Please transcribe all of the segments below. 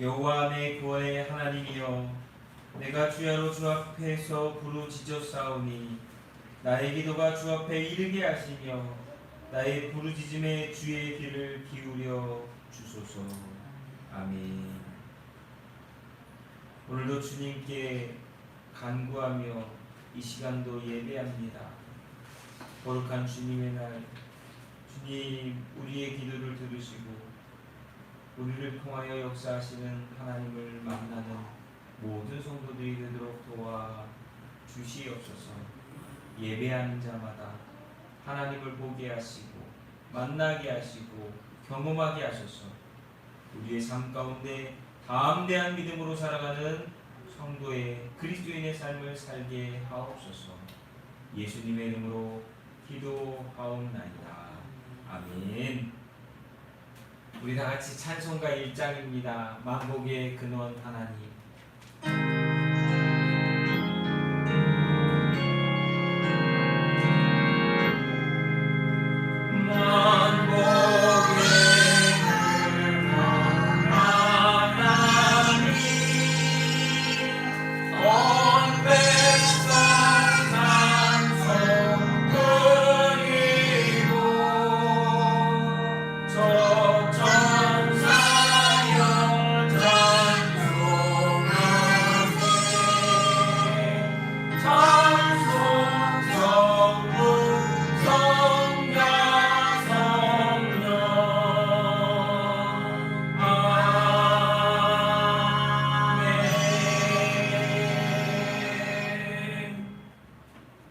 여호와 내 구원의 하나님이여, 내가 주야로 주 앞에서 부르짖었사오니 나의 기도가 주 앞에 이르게 하시며 나의 부르짖음에 주의 귀를 기울여 주소서. 아멘. 오늘도 주님께 간구하며 이 시간도 예배합니다. 거룩한 주님의 날, 주님 우리의 기도를 들으시고 우리를 통하여 역사하시는 하나님을 만나는 모든 성도들이 되도록 도와 주시옵소서. 예배하는 자마다 하나님을 보게 하시고 만나게 하시고 경험하게 하소서. 우리의 삶 가운데 담대한 믿음으로 살아가는 성도의 그리스도인의 삶을 살게 하옵소서. 예수님의 이름으로 기도하옵나이다. 아멘. 우리 다 같이 찬송가 1장입니다. 만복의 근원 하나님.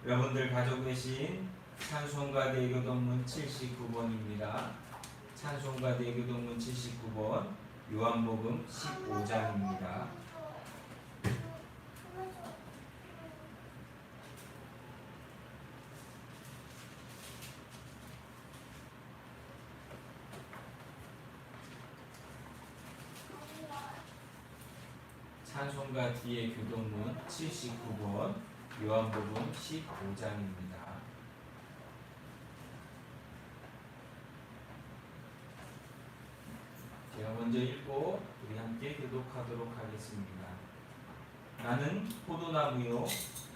여러분들 가지고 계신 찬송가 대교동문 79번입니다. 찬송가 대교동문 79번, 요한복음 15장입니다. 찬송가 뒤에 교동문 79번, 요한복음 15장입니다. 제가 먼저 읽고 우리 함께 교독하도록 하겠습니다. 나는 포도나무요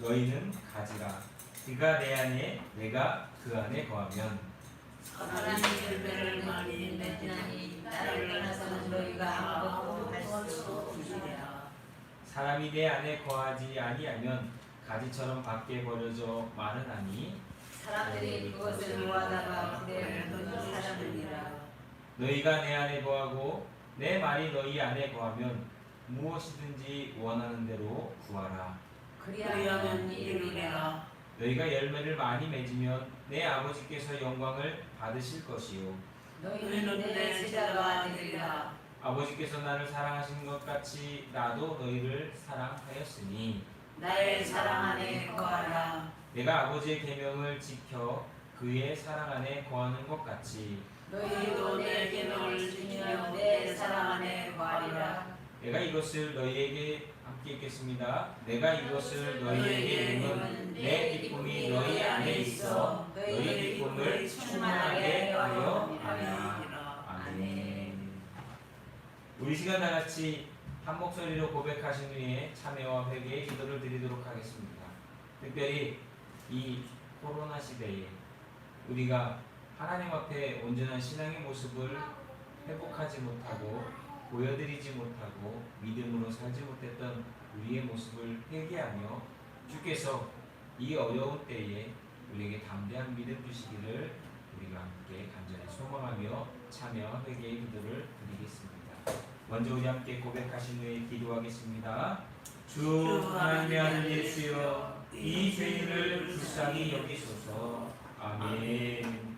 너희는 가지라. 그가 내 안에 내가 그 안에 거하면 선한 열매를 많이 맺으나니 나를 떠나서는 너희가 아무것도 할 수 없으리라. 사람이 내 안에 거하지 아니하면 가지처럼 밖에 버려져 마르나니 사람들이 그것을 모아다가 불에 던진 사람들이라. 너희가 내 안에 거하고 내 말이 너희 안에 거하면 무엇이든지 원하는 대로 구하라. 그리하면 이루리라. 너희가 열매를 많이 맺으면 내 아버지께서 영광을 받으실 것이요 너희는 내 제자가 되리라. 아버지께서 나를 사랑하신 것 같이 나도 너희를 사랑하였으니 나의 사랑 안에 거하라. 내가 아버지의 계명을 지켜 그의 사랑 안에 거하는 것 같이 너희도 내 계명을 지키며 내 사랑 안에 거하리라. 내가 이것을 너희에게 함께 읽겠습니다. 내가 이것을 너희에게 이르면 내 기쁨이 너희 안에 있어 너희 기쁨을 충만하게 하려 함이라. 아멘. 우리 시간 다 같이 한 목소리로 고백하신 후에 참회와 회개의 기도를 드리도록 하겠습니다. 특별히 이 코로나 시대에 우리가 하나님 앞에 온전한 신앙의 모습을 회복하지 못하고 보여드리지 못하고 믿음으로 살지 못했던 우리의 모습을 회개하며 주께서 이 어려운 때에 우리에게 담대한 믿음 주시기를 우리가 함께 간절히 소망하며 참여와 회개의 기도를 드리겠습니다. 먼저 우리 함께 고백하신 후에 기도하겠습니다. 주 하나님의 아들 예수여, 이 죄인을 불쌍히 여기소서. 아멘.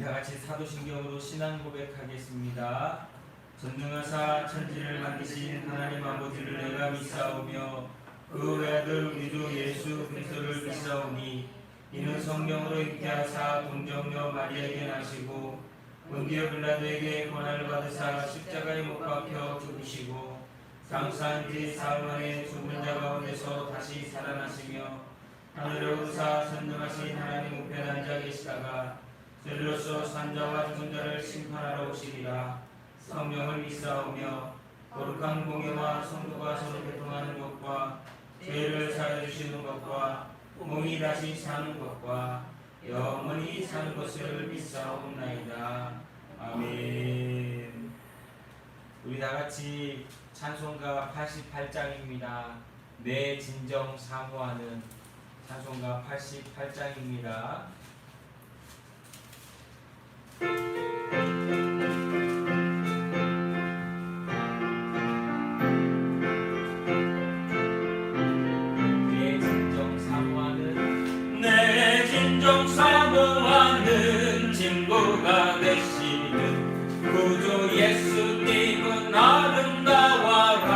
다 같이 사도신경으로 신앙 고백하겠습니다. 전능하사 천지를 만드신 하나님 아버지를 내가 믿사오며 그 외아들 우리 주 예수 그리스도를 믿사오니 이는 성령으로 잉태하사 동정녀 마리아에게 나시고 본디오 빌라도에게 고난을 받으사 십자가에 못 박혀 죽으시고 장사한 지 사흘 만에 죽은 자 가운데서 다시 살아나시며 하늘에 오르사 전능하신 하나님 우편에 앉아 계시다가 저리로서 산자와 죽은 자를 심판하러 오시리라. 성령을 믿사오며 거룩한 공예와 성도가 서로 교통하는 것과 죄를 사해 주시는 것과 몸이 다시 사는 것과 영원히 사는 것을 믿사옵나이다. 아멘. 우리 다 같이 찬송가 88장입니다. 내 진정 사모하는 찬송가 88장입니다. 내 진정 사모하는 친구가 되시는 구주 예수님은 아름다워라.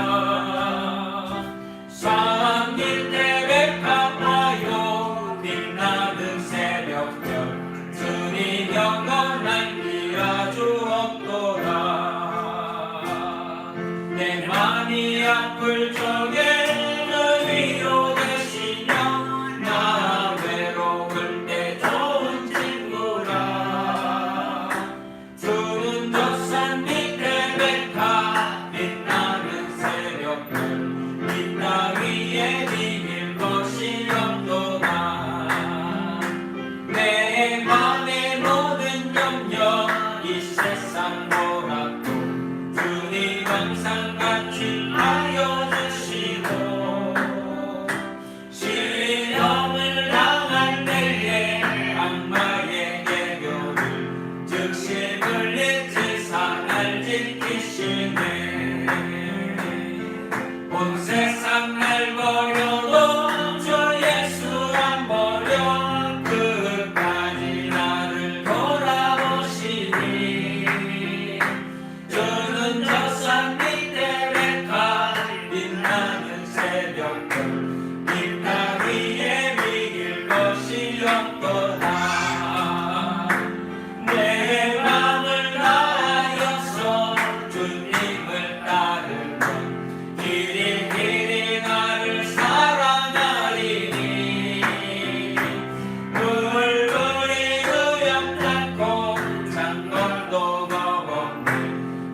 산 밑에 백합하여 빛나는 새벽별 주님 영원한 기라 주옵도다. 내 맘이 아플 적에는 위로 되시며 나 외로울 때 좋은 친구라. 주는 저 산 밑에 백합 빛나는 새벽별 이 땅 위에 비길 것이 없도다. 내 맘의 모든 염려 이 세상 보라도 주님 항상 같이 하여 주시고 시험을 당할 때에 악마의 계교를 즉시 물리치사 날 지키시네. 온 세상 날 버려도 주 예수 안 버려 끝까지 나를 돌아보시니. 주는 저 산 밑에 백합 빛나는 새벽별 이 땅 위에 비길 것이 없도다. 내 맘을 다하여서 주님을 따르면 길이 길이 나를 사랑하리니. 물불이 그역 탔고 창건도 겁없네.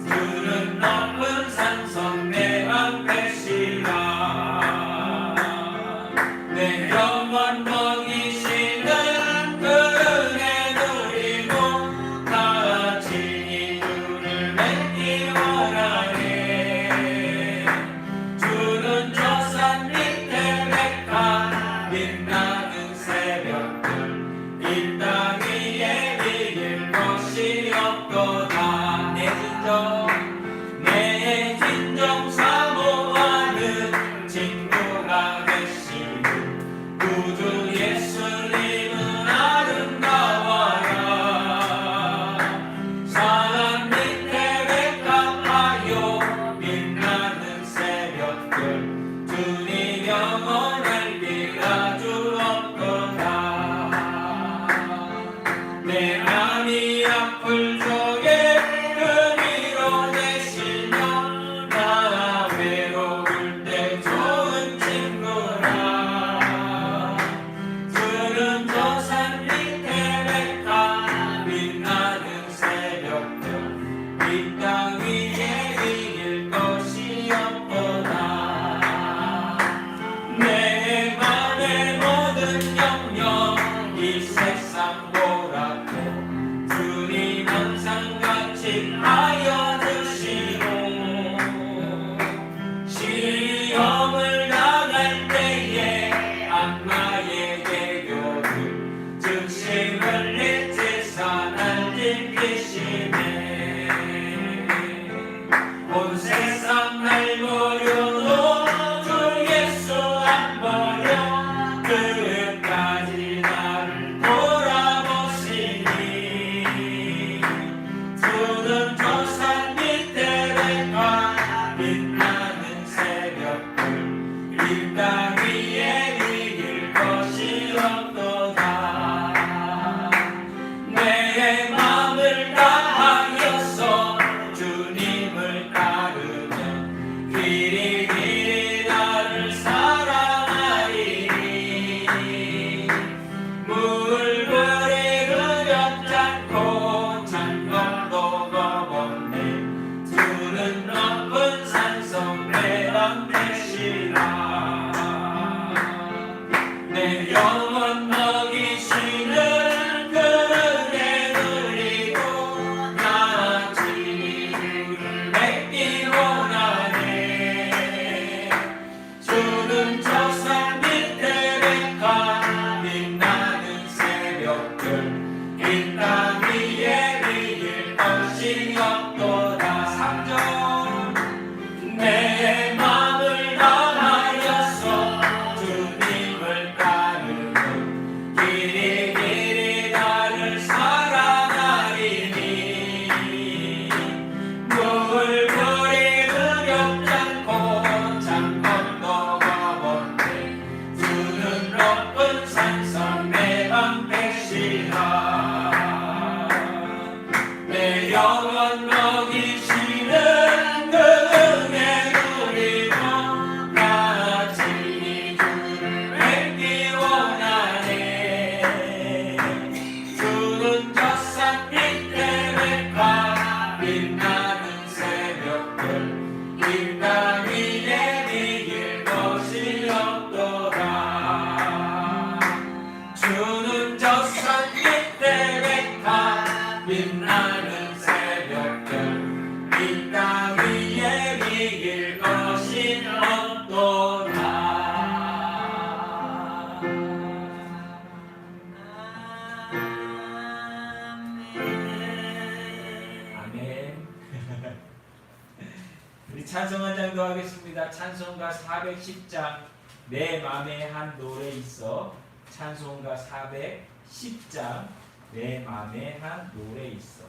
주는 높은 산성 내 방패시라. 내 영원 먹이시는 그 은혜 누리고 다 친히 주를 맺기 원하네. 주는 저 산 밑에 백합 빛나는 새벽별 이 땅 위에 비길 것이 없도다. 내 진정 사모하는 친구가 되시는 구주 예수님은 아름다워라. 산 밑에 백합하여 빛나는 새벽별 주님 영원할 비라 주옵도다. 내 맘이 아플 적에 그 위로 되시며 나 외로울 때 좋은 친구라. 주는 저 산 밑에 백합 빛나는 새벽별 이 땅 위에 비길 것이 없도다. 내 맘의 모든 염려 이 세상 보라도 주님 항상 같이 하여 주시고 시험을 당할 때에 악마의 계교를 길이 나를 사랑하리니 물 그리 두렵지 않고 잠깐도 가본데 주는 높은 산성 내 방패시라 내 영혼 먹이시는 그 은혜 누리고 나 진리 주를 뵙기 원하네 주는 저 산 밑에 백화 빛나는 새벽별 인간 위에 이길 것이 없도다 주는 저 산 밑에 백화 빛나는 새벽별 이 땅 위에 이길 것이 없도다 아멘. 우리 찬송 한 장 더 하겠습니다. 찬송가 410장 내 맘에 한 노래 있어. 찬송가 410장 내 맘에 한 노래 있어.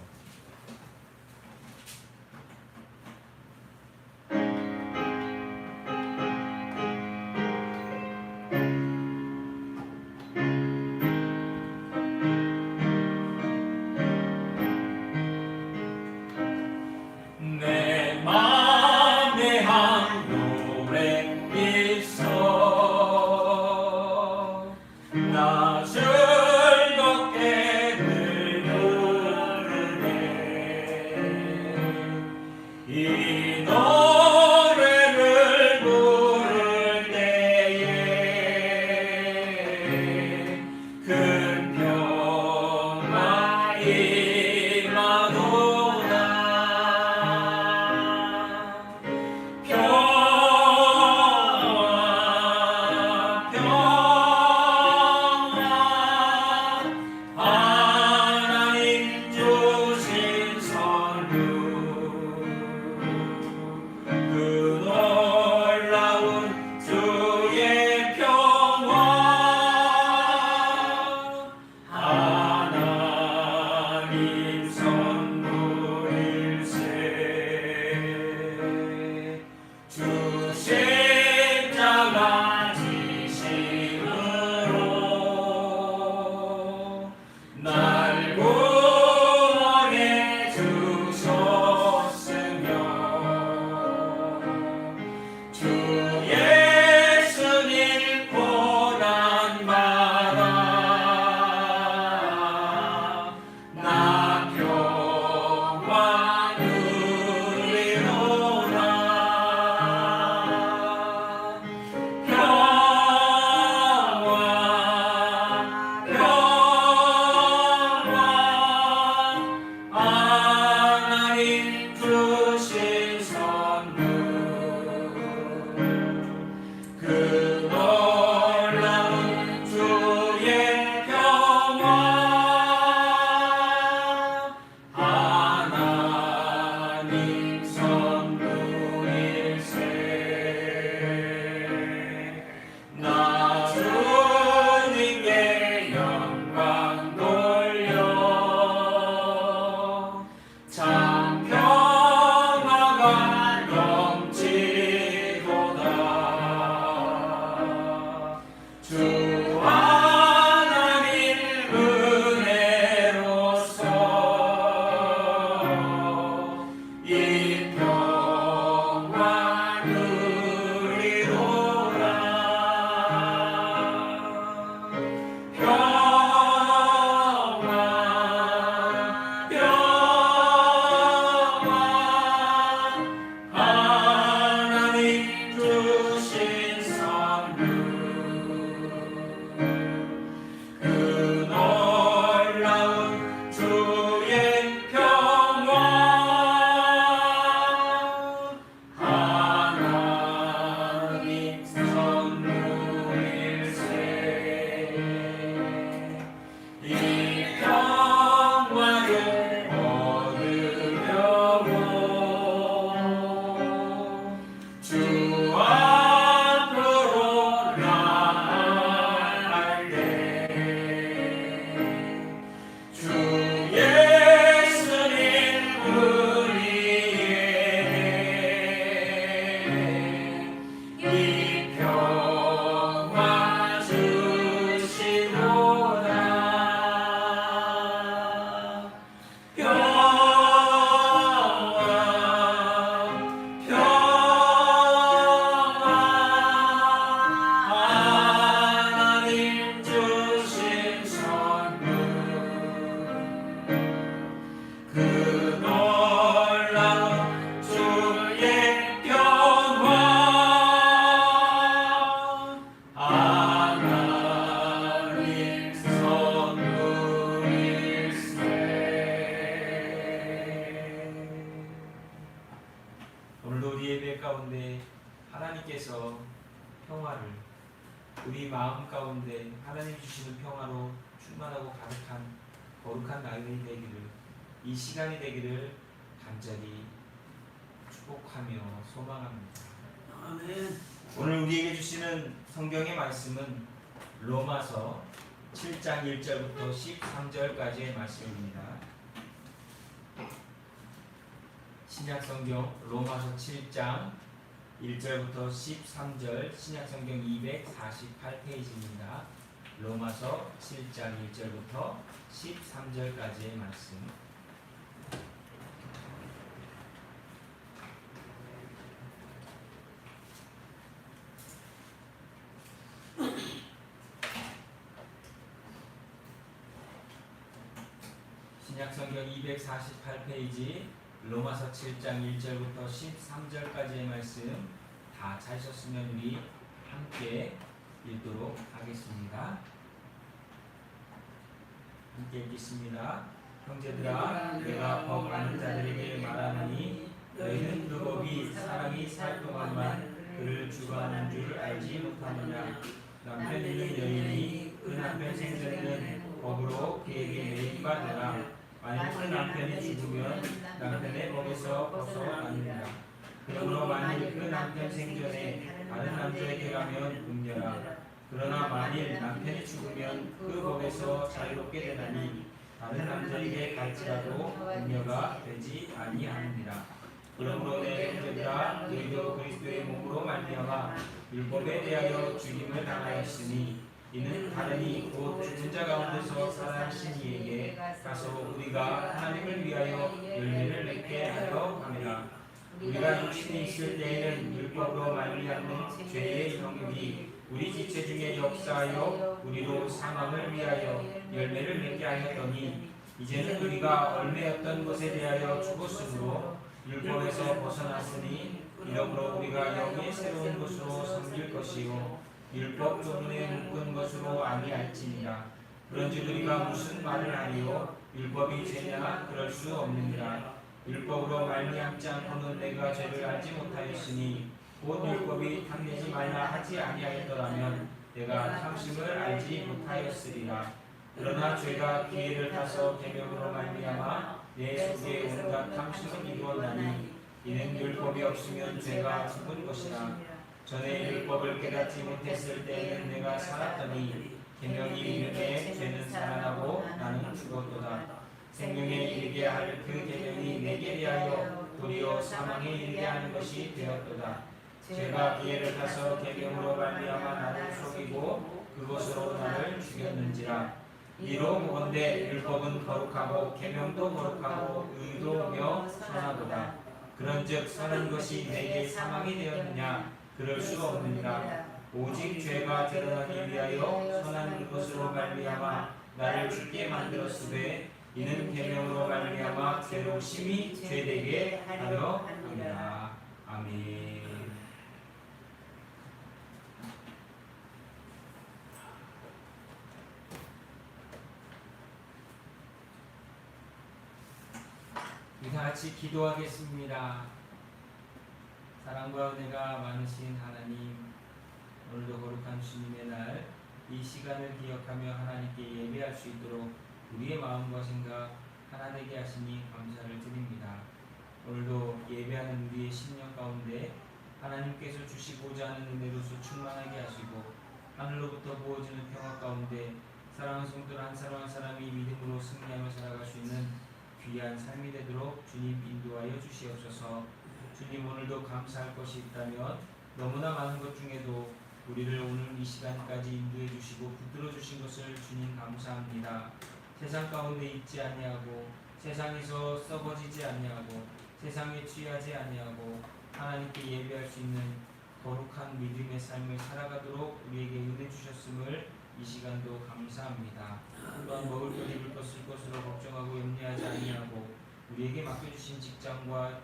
내 맘에 한 노래 있어 나 즐겁게 부르네 이 노래를 부를 때에 큰 평화 임하도다 하나님 주신 선물 그 놀라운 주의 평화 하나님 선물일세 주 십자가 지심으로 날 구원해 주셨으며 주 예수님 고난마다 나 평화 누리노라 하나님 주신 선물 그 놀라운 주의 평화 하나님 선물일세 나 주님께 영광 돌려 참 평화가 넘치도다 주 하나님 은혜로서 이 평화 누리노라 평화 우리 마음 가운데 하나님 주시는 평화로 충만하고 가득한 거룩한 날이 되기를, 이 시간이 되기를 간절히 축복하며 소망합니다. 아멘. 오늘 우리에게 주시는 성경의 말씀은 로마서 7장 1절부터 13절까지의 말씀입니다. 신약성경 로마서 7장 1절부터 13절, 신약성경 248페이지입니다. 로마서 7장 1절부터 13절까지의 말씀. 신약성경 248페이지 로마서 7장 1절부터 13절까지의 말씀 다 찾으셨으면 우리 함께 읽도록 하겠습니다. 함께 읽겠습니다. 형제들아, 내가 법 아는 자들에게 말하노니 너희는 그 법이 사람이 살 동안만 그를 주관하는 줄 알지 못하느냐. 남편 있는 여인이 그 남편 생전에는 법으로 그에게 매입가 되라. 만일 그 남편이 죽으면 남편의 법에서 벗어나느니라. 그러므로 만일 그 남편 생전에 다른 남자에게 가면 음녀라. 그러나 만일 남편이 죽으면 그 법에서 자유롭게 되나니 다른 남자에게 갈지라도 음녀가 되지 아니하느니라. 그러므로 내 형제들아, 너희도 그리스도의 몸으로 말미암아 율법에 대하여 죽임을 당하였으니 이는 다른이 곧 죽은 자 가운데서 살아나신 이에게 가서 우리가 하나님을 위하여 열매를 맺게 하려 함이라. 우리가 육신이 있을 때에는 율법으로 말미암는 죄의 형육이 우리 지체 중에 역사하여 우리로 사망을 위하여 열매를 맺게 하였더니 이제는 우리가 얽매였던 것에 대하여 죽었으므로 율법에서 벗어났으니 이러므로 우리가 영의 새로운 것으로 섬길 것이요 율법 조문에 묶은 것으로 아니할지니라. 그런즉 우리가 무슨 말을 하리요? 율법이 죄냐? 그럴 수 없느니라. 율법으로 말미암지 않고는 내가 죄를 알지 못하였으니 곧 율법이 탐내지 말라 하지 아니하였더라면 내가 탐심을 알지 못하였으리라. 그러나 죄가 기회를 타서 계명으로 말미암아 내 속에 온갖 탐심을 이루었나니 이는 율법이 없으면 죄가 죽은 것이라. 전에 율법을 깨닫지 못했을 때에는 내가 살았더니 계명이 이르되 죄는 살아나고 나는 죽었도다. 생명에 이르게 할 그 계명이 내게 대하여 도리어 사망에 이르게 하는 것이 되었도다. 죄가 기회를 타서 계명으로 말미암아 나를 속이고 그것으로 나를 죽였는지라. 이로 보건대 율법은 거룩하고 계명도 거룩하고 의로우며 선하도다. 그런즉 선한 것이 내게 사망이 되었느냐? 그럴 수 없느니라. 오직 죄가 드러나기 위하여 선한 것으로 말미암아 나를 죽게 만들었으되 이는 계명으로 말미암아 죄로 심히 죄되게 하려 함이라. 아멘. 우리 같이 기도하겠습니다. 사랑과 은혜가 많으신 하나님, 오늘도 거룩한 주님의 날, 이 시간을 기억하며 하나님께 예배할 수 있도록 우리의 마음과 생각 하나되게 하시니 감사를 드립니다. 오늘도 예배하는 우리의 심령 가운데 하나님께서 주시고자 하는 은혜로서 충만하게 하시고 하늘로부터 부어지는 평화 가운데 사랑하는 성도들 한 사람 한 사람이 믿음으로 승리하며 살아갈 수 있는 귀한 삶이 되도록 주님 인도하여 주시옵소서. 주님, 오늘도 감사할 것이 있다면 너무나 많은 것 중에도 우리를 오늘 이 시간까지 인도해 주시고 붙들어 주신 것을 주님 감사합니다. 세상 가운데 있지 아니하고 세상에서 썩어지지 아니하고 세상에 취하지 아니하고 하나님께 예배할 수 있는 거룩한 믿음의 삶을 살아가도록 우리에게 은혜 주셨음을 이 시간도 감사합니다. 또한 먹을 것 입을 것 쓸 것으로 걱정하고 염려하지 아니하고 우리에게 맡겨주신 직장과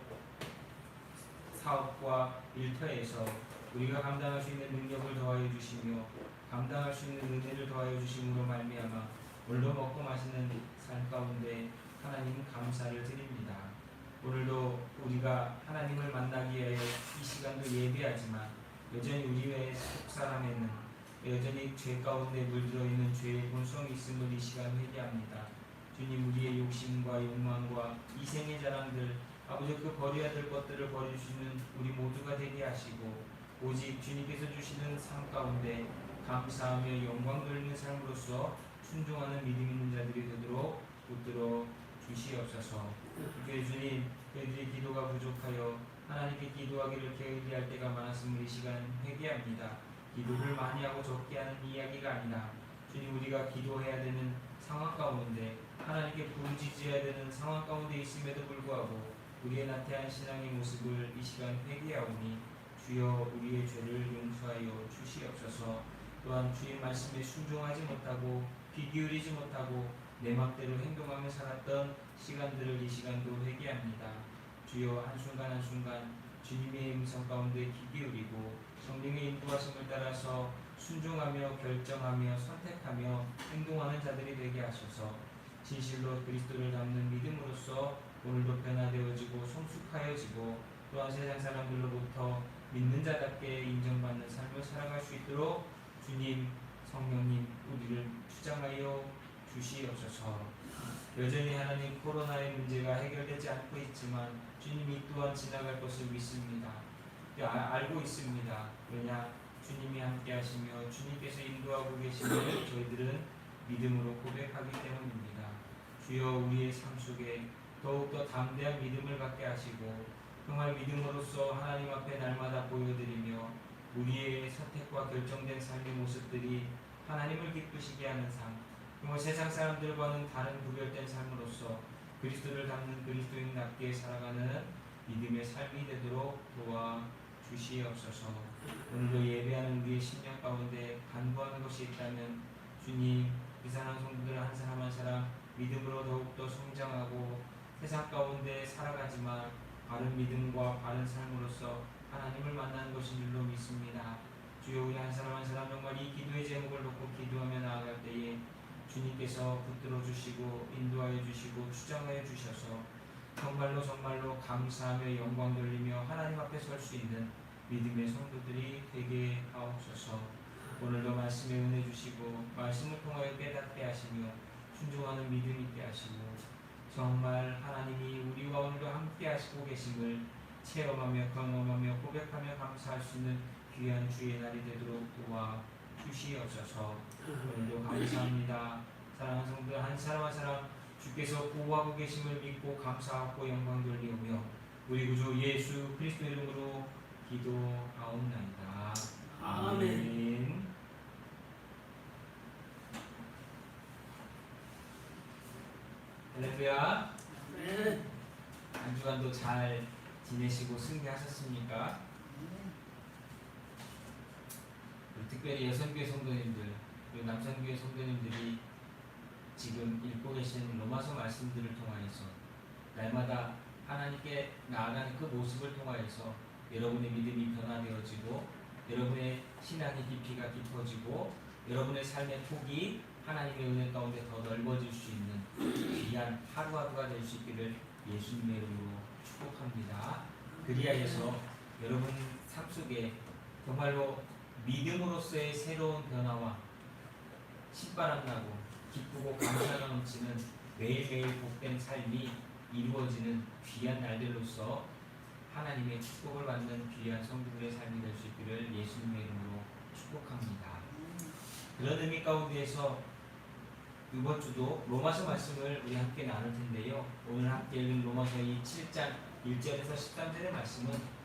사업과 일터에서 우리가 감당할 수 있는 능력을 더하여 주시며 감당할 수 있는 은혜를 더하여 주심으로 말미암아 오늘도 먹고 마시는 삶 가운데 하나님 감사를 드립니다. 오늘도 우리가 하나님을 만나기 위하여 이 시간도 예배하지만 여전히 우리 외의 속사람에는 여전히 죄 가운데 물들어 있는 죄의 본성이 있음을 이 시간 회개합니다. 주님, 우리의 욕심과 욕망과 이생의 자랑들, 아버지 그 버려야 될 것들을 버릴 수 있는 우리 모두가 되게 하시고, 오직 주님께서 주시는 삶 가운데 감사하며 영광 돌리는 삶으로서 순종하는 믿음 있는 자들이 되도록 붙들어 주시옵소서. 주의 주님, 저희들이 기도가 부족하여 하나님께 기도하기를 게을리할 때가 많았음을 이 시간 회개합니다. 기도를 많이 하고 적게 하는 이야기가 아니라 주님, 우리가 기도해야 되는 상황 가운데 하나님께 부르짖어야 되는 상황 가운데 있음에도 불구하고 우리의 나태한 신앙의 모습을 이 시간 회개하오니 주여 우리의 죄를 용서하여 주시옵소서. 또한 주의 말씀에 순종하지 못하고 귀 기울이지 못하고 내 맘대로 행동하며 살았던 시간들을 이 시간도 회개합니다. 주여 한순간 한순간 주님의 음성 가운데 귀 기울이고 성령의 인도하심을 따라서 순종하며 결정하며 선택하며 행동하는 자들이 되게 하셔서 진실로 그리스도를 닮는 믿음으로써 오늘도 변화되어지고 성숙하여지고 또한 세상 사람들로부터 믿는 자답게 인정받는 삶을 살아갈 수 있도록 주님, 성령님 우리를 주장하여 주시옵소서. 여전히 하나님 코로나의 문제가 해결되지 않고 있지만 주님이 또한 지나갈 것을 믿습니다. 알고 있습니다. 왜냐? 주님이 함께 하시며 주님께서 인도하고 계심을 저희들은 믿음으로 고백하기 때문입니다. 주여 우리의 삶 속에 더욱더 담대한 믿음을 갖게 하시고 정말 믿음으로써 하나님 앞에 날마다 보여드리며 우리의 선택과 결정된 삶의 모습들이 하나님을 기쁘시게 하는 삶, 정말 세상 사람들과는 다른 구별된 삶으로서 그리스도를 닮는 그리스도인답게 살아가는 믿음의 삶이 되도록 도와주시옵소서. 오늘도 예배하는 우리의 심령 가운데 간구하는 것이 있다면 주님, 이 사랑하는 성도들 한 사람 한 사람 믿음으로 더욱더 성장하고 세상 가운데 살아가지만 바른 믿음과 바른 삶으로서 하나님을 만나는 것인 줄로 믿습니다. 주여 우리 한 사람 한 사람 정말 이 기도의 제목을 놓고 기도하며 나아갈 때에 주님께서 붙들어 주시고 인도하여 주시고 주장하여 주셔서 정말로 감사하며 영광 돌리며 하나님 앞에 설 수 있는 믿음의 성도들이 되게 하옵소서. 오늘도 말씀에 은혜 주시고 말씀을 통하여 깨닫게 하시며 순종하는 믿음 있게 하시고 정말 하나님이 우리와 오늘도 함께 하시고 계심을 체험하며 경험하며 고백하며 감사할 수 있는 귀한 주의 날이 되도록 도와주시옵소서. 오늘도 감사합니다. 사랑하는 성도들 한 사람 한 사람 주께서 보호하고 계심을 믿고 감사하고 영광 돌리오며 우리 구주 예수 그리스도 이름으로 기도하옵나이다. 아멘. 할렐루야. 한 주간도 잘 지내시고 승리하셨습니까? 특별히 여성교회 성도님들 그리고 남성교회 성도님들이 지금 읽고 계신 로마서 말씀들을 통하여서 날마다 하나님께 나아가는 그 모습을 통하여서 여러분의 믿음이 변화되어지고 여러분의 신앙의 깊이가 깊어지고 여러분의 삶의 폭이 하나님의 은혜 가운데 더 넓어질 수 있는 귀한 하루하루가 될 수 있기를 예수님의 이름으로 축복합니다. 그리하여서 여러분 삶 속에 정말로 믿음으로서의 새로운 변화와 신바람 나고 기쁘고 감사가 넘치는 매일매일 복된 삶이 이루어지는 귀한 날들로서 하나님의 축복을 받는 귀한 성도들의 삶이 될 수 있기를 예수님의 이름으로 축복합니다. 그런 의미 가운데에서 이번 주도 로마서 말씀을 우리 함께 나눌 텐데요. 오늘 함께 읽은 로마서 7장 1절에서 13절의 말씀은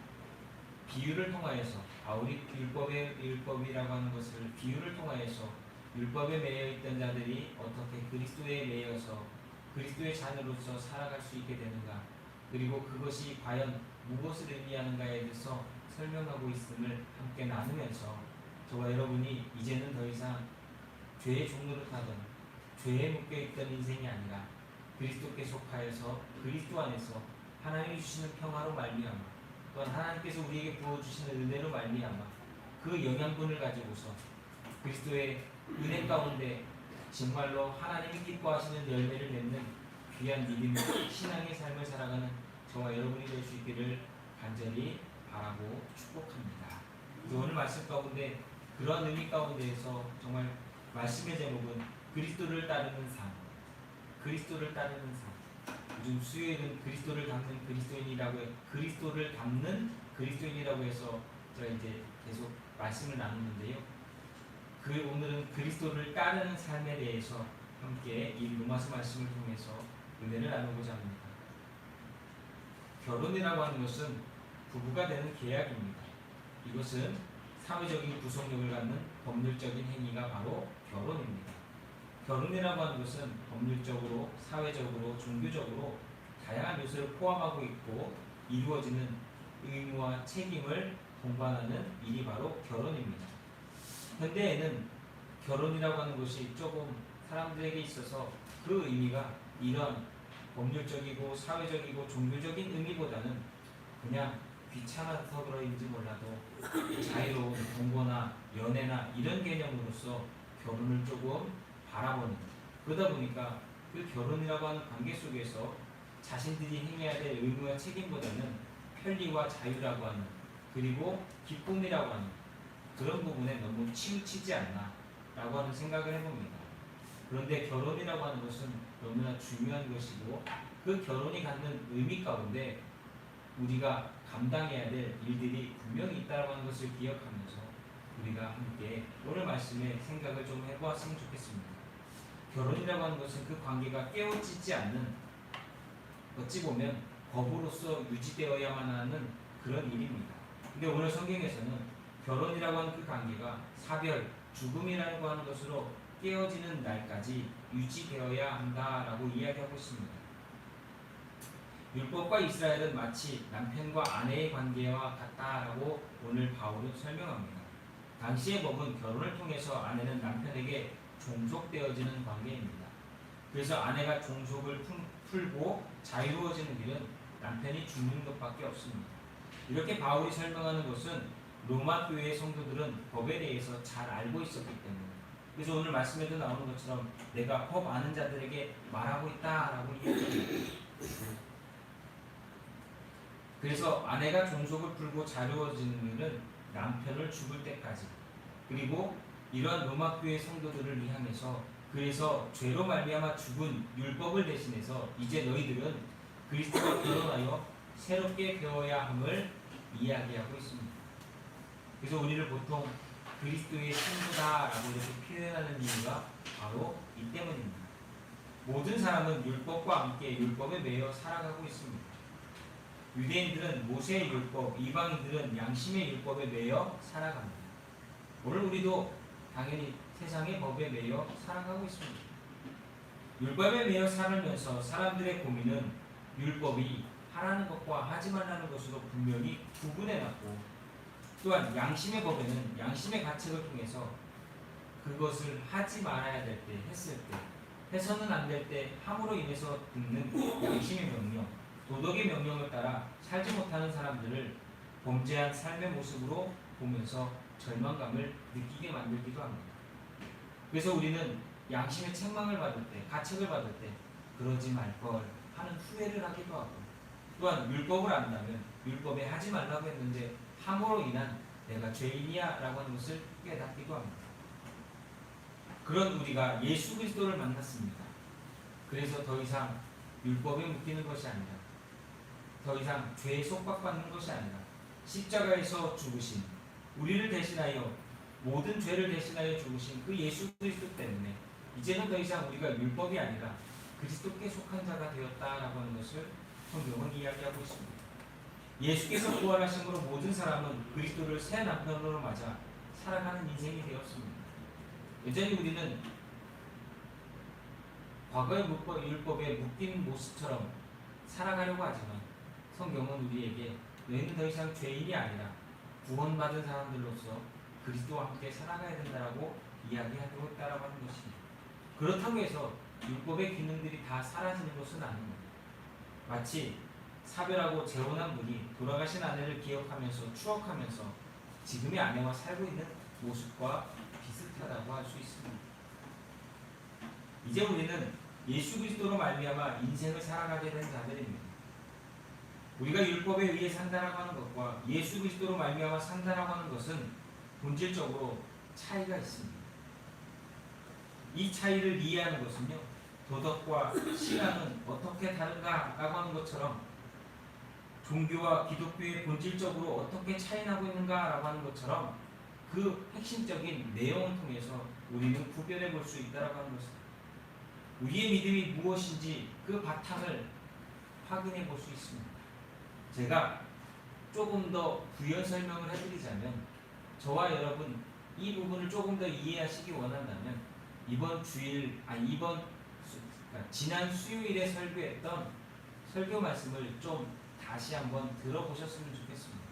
비유를 통하여서 바울이 율법이라고 하는 것을 비유를 통하여서 율법에 매여 있던 자들이 어떻게 그리스도에 매여서 그리스도의 자녀로서 살아갈 수 있게 되는가, 그리고 그것이 과연 무엇을 의미하는가에 대해서 설명하고 있음을 함께 나누면서 저와 여러분이 이제는 더 이상 죄의 종로를 타던 죄에 묶여있던 인생이 아니라 그리스도께 속하여서 그리스도 안에서 하나님이 주시는 평화로 말미암아 또한 하나님께서 우리에게 부어주시는 은혜로 말미암아 그 영양분을 가지고서 그리스도의 은혜 가운데 정말로 하나님이 기뻐하시는 열매를 맺는 귀한 믿음의 신앙의 삶을 살아가는 저와 여러분이 될 수 있기를 간절히 바라고 축복합니다. 오늘 말씀 가운데 그런 의미 가운데에서 정말 말씀의 제목은 그리스도를 따르는 삶, 그리스도를 따르는 삶. 요즘 수요일은 그리스도를 닮는 그리스도를 닮는 그리스도인이라고 해서 제가 이제 계속 말씀을 나누는데요. 오늘은 그리스도를 따르는 삶에 대해서 함께 이 로마서 말씀을 통해서 은혜를 나누고자 합니다. 결혼이라고 하는 것은 부부가 되는 계약입니다. 이것은 사회적인 구속력을 갖는 법률적인 행위가 바로 결혼입니다. 결혼이라고 하는 것은 법률적으로, 사회적으로, 종교적으로 다양한 요소를 포함하고 있고 이루어지는 의무와 책임을 동반하는 일이 바로 결혼입니다. 현대에는 결혼이라고 하는 것이 조금 사람들에게 있어서 그 의미가 이런 법률적이고 사회적이고 종교적인 의미보다는 그냥 귀찮아서 그런지 몰라도 자유로운 동거나 연애나 이런 개념으로서 결혼을 조금 바라보는, 그러다 보니까 그 결혼이라고 하는 관계 속에서 자신들이 행해야 될 의무와 책임보다는 편리와 자유라고 하는, 그리고 기쁨이라고 하는 그런 부분에 너무 치우치지 않나 라고 하는 생각을 해봅니다. 그런데 결혼이라고 하는 것은 너무나 중요한 것이고 그 결혼이 갖는 의미 가운데 우리가 감당해야 될 일들이 분명히 있다고 하는 것을 기억하면서 우리가 함께 오늘 말씀에 생각을 좀 해보았으면 좋겠습니다. 결혼이라고 하는 것은 그 관계가 깨어지지 않는, 어찌 보면 법으로서 유지되어야만 하는 그런 일입니다. 근데 오늘 성경에서는 결혼이라고 하는 그 관계가 사별, 죽음이라고 하는 것으로 깨어지는 날까지 유지되어야 한다라고 이야기하고 있습니다. 율법과 이스라엘은 마치 남편과 아내의 관계와 같다라고 오늘 바울은 설명합니다. 당시의 법은 결혼을 통해서 아내는 남편에게 종속되어지는 관계입니다. 그래서 아내가 종속을 풀고 자유로워지는 길은 남편이 죽는 것밖에 없습니다. 이렇게 바울이 설명하는 것은 로마 교회의 성도들은 법에 대해서 잘 알고 있었기 때문에, 그래서 오늘 말씀에도 나오는 것처럼 내가 법 아는 자들에게 말하고 있다라고 이야기합니다. 그래서 아내가 종속을 풀고 자유로워지는 일은 남편을 죽을 때까지, 그리고 이러한 로마 교회 성도들을 향해서 그래서 죄로 말미암아 죽은 율법을 대신해서 이제 너희들은 그리스도와 결혼하여 새롭게 되어야 함을 이야기하고 있습니다. 그래서 우리를 보통 그리스도의 신부다라고 이렇게 표현하는 이유가 바로 이 때문입니다. 모든 사람은 율법과 함께 율법에 매여 살아가고 있습니다. 유대인들은 모세의 율법, 이방인들은 양심의 율법에 매여 살아갑니다. 오늘 우리도 당연히 세상의 법에 매여 살아가고 있습니다. 율법에 매여 살면서 사람들의 고민은 율법이 하라는 것과 하지 말라는 것으로 분명히 구분해놨고, 또한 양심의 법에는 양심의 가책을 통해서 그것을 하지 말아야 될 때, 했을 때, 해서는 안 될 때 함으로 인해서 듣는 양심의 명령, 도덕의 명령을 따라 살지 못하는 사람들을 범죄한 삶의 모습으로 보면서 절망감을 느끼게 만들기도 합니다. 그래서 우리는 양심의 책망을 받을 때, 가책을 받을 때 그러지 말걸 하는 후회를 하기도 하고, 또한 율법을 안다면 율법에 하지 말라고 했는데 함으로 인한 내가 죄인이야 라고 하는 것을 깨닫기도 합니다. 그런 우리가 예수 그리스도를 만났습니다. 그래서 더 이상 율법에 묶이는 것이 아니라, 더 이상 죄에 속박받는 것이 아니라 십자가에서 죽으신, 우리를 대신하여 모든 죄를 대신하여 죽으신 그 예수 그리스도 때문에 이제는 더 이상 우리가 율법이 아니라 그리스도께 속한 자가 되었다라고 하는 것을 성경은 이야기하고 있습니다. 예수께서 부활하심으로 모든 사람은 그리스도를 새 남편으로 맞아 살아가는 인생이 되었습니다. 여전히 우리는 과거의 율법에 묶인 모습처럼 살아가려고 하지만 성경은 우리에게 너희는 더 이상 죄인이 아니라 구원받은 사람들로서 그리스도와 함께 살아가야 된다라고 이야기하고 있다라고 하는 것입니다. 그렇다고 해서 율법의 기능들이 다 사라지는 것은 아닙니다. 마치 사별하고 재혼한 분이 돌아가신 아내를 기억하면서 추억하면서 지금의 아내와 살고 있는 모습과 비슷하다고 할 수 있습니다. 이제 우리는 예수 그리스도로 말미암아 인생을 살아가게 된 자들입니다. 우리가 율법에 의해 산다라고 하는 것과 예수 그리스도로 말미암아 산다라고 하는 것은 본질적으로 차이가 있습니다. 이 차이를 이해하는 것은요, 도덕과 신앙은 어떻게 다른가라고 하는 것처럼 종교와 기독교의 본질적으로 어떻게 차이나고 있는가라고 하는 것처럼 그 핵심적인 내용을 통해서 우리는 구별해 볼 수 있다고 하는 것입니다. 우리의 믿음이 무엇인지 그 바탕을 확인해 볼 수 있습니다. 제가 조금 더 부연 설명을 해드리자면, 저와 여러분 이 부분을 조금 더 이해하시기 원한다면 지난 수요일에 설교했던 설교 말씀을 좀 다시 한번 들어보셨으면 좋겠습니다.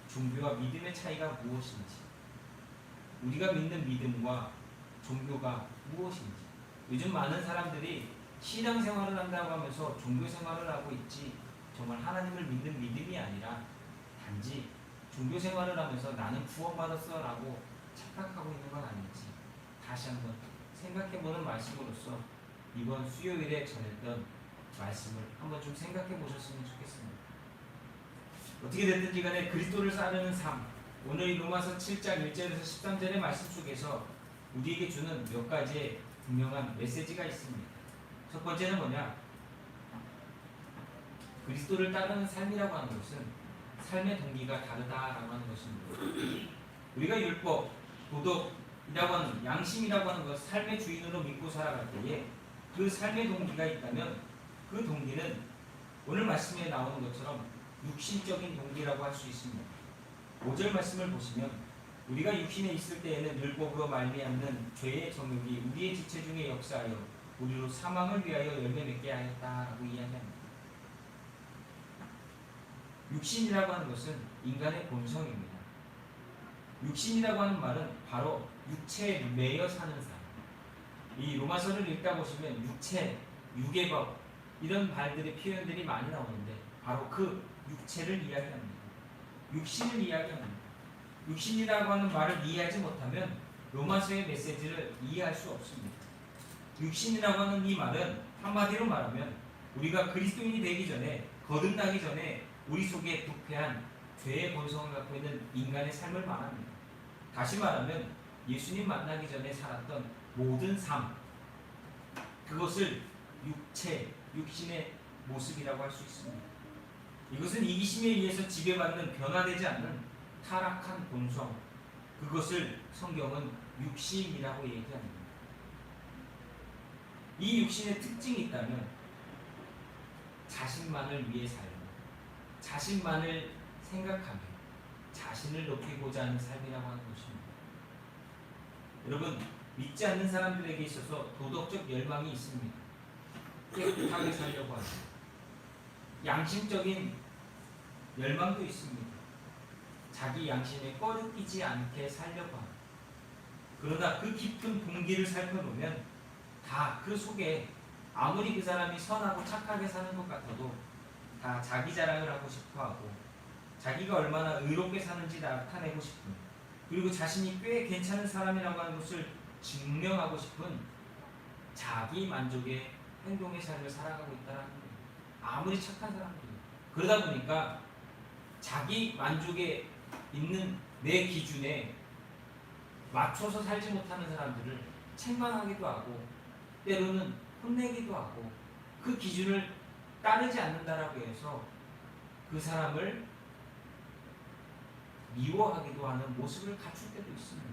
종교와 믿음의 차이가 무엇인지, 우리가 믿는 믿음과 종교가 무엇인지. 요즘 많은 사람들이 신앙생활을 한다고 하면서 종교생활을 하고 있지, 정말 하나님을 믿는 믿음이 아니라 단지 종교생활을 하면서 나는 구원받았어 라고 착각하고 있는 건 아닌지 다시 한번 생각해보는 말씀으로서 이번 수요일에 전했던 말씀을 한번 좀 생각해 보셨으면 좋겠습니다. 어떻게 됐든지 간에 그리스도를 따르는 삶, 오늘 이 로마서 7장 1절에서 13절의 말씀 속에서 우리에게 주는 몇 가지의 분명한 메시지가 있습니다. 첫 번째는 뭐냐? 그리스도를 따르는 삶이라고 하는 것은 삶의 동기가 다르다라고 하는 것입니다. 우리가 율법, 도덕이라고 하는, 양심이라고 하는 것, 삶의 주인으로 믿고 살아갈 때에 그 삶의 동기가 있다면 그 동기는 오늘 말씀에 나오는 것처럼 육신적인 동기라고 할 수 있습니다. 5절 말씀을 보시면 우리가 육신에 있을 때에는 율법으로 말미암는 죄의 정욕이 우리의 지체 중에 역사하여 우리로 사망을 위하여 열매 맺게 하였다라고 이야기합니다. 육신이라고 하는 것은 인간의 본성입니다. 육신이라고 하는 말은 바로 육체에 매여 사는 삶. 이 로마서를 읽다 보시면 육체, 유괴법 이런 말들의 표현들이 많이 나오는데 바로 그 육체를 이야기합니다. 육신을 이야기합니다. 육신이라고 하는 말을 이해하지 못하면 로마서의 메시지를 이해할 수 없습니다. 육신이라고 하는 이 말은 한마디로 말하면 우리가 그리스도인이 되기 전에, 거듭나기 전에 우리 속에 부패한 죄의 본성을 갖고 있는 인간의 삶을 말합니다. 다시 말하면 예수님 만나기 전에 살았던 모든 삶, 그것을 육신의 모습이라고 할 수 있습니다. 이것은 이기심에 의해서 지배받는 변화되지 않는 타락한 본성, 그것을 성경은 육신이라고 얘기합니다. 이 육신의 특징이 있다면 자신만을 위해 살고 자신만을 생각하며 자신을 높이고자 하는 삶이라고 하는 것입니다. 여러분, 믿지 않는 사람들에게 있어서 도덕적 열망이 있습니다. 깨끗하게 살려고 하죠. 양심적인 열망도 있습니다. 자기 양심에 꺼리끼지 않게 살려고 합니다. 그러나 그 깊은 동기를 살펴보면 다 그 속에 아무리 그 사람이 선하고 착하게 사는 것 같아도 다 자기 자랑을 하고 싶어하고 자기가 얼마나 의롭게 사는지 나타내고 싶은, 그리고 자신이 꽤 괜찮은 사람이라고 하는 것을 증명하고 싶은 자기 만족의 행동의 삶을 살아가고 있다는 거예요. 아무리 착한 사람들이. 그러다 보니까 자기 만족에 있는 내 기준에 맞춰서 살지 못하는 사람들을 책망하기도 하고 때로는 혼내기도 하고 그 기준을 따르지 않는다라고 해서 그 사람을 미워하기도 하는 모습을 갖출 때도 있습니다.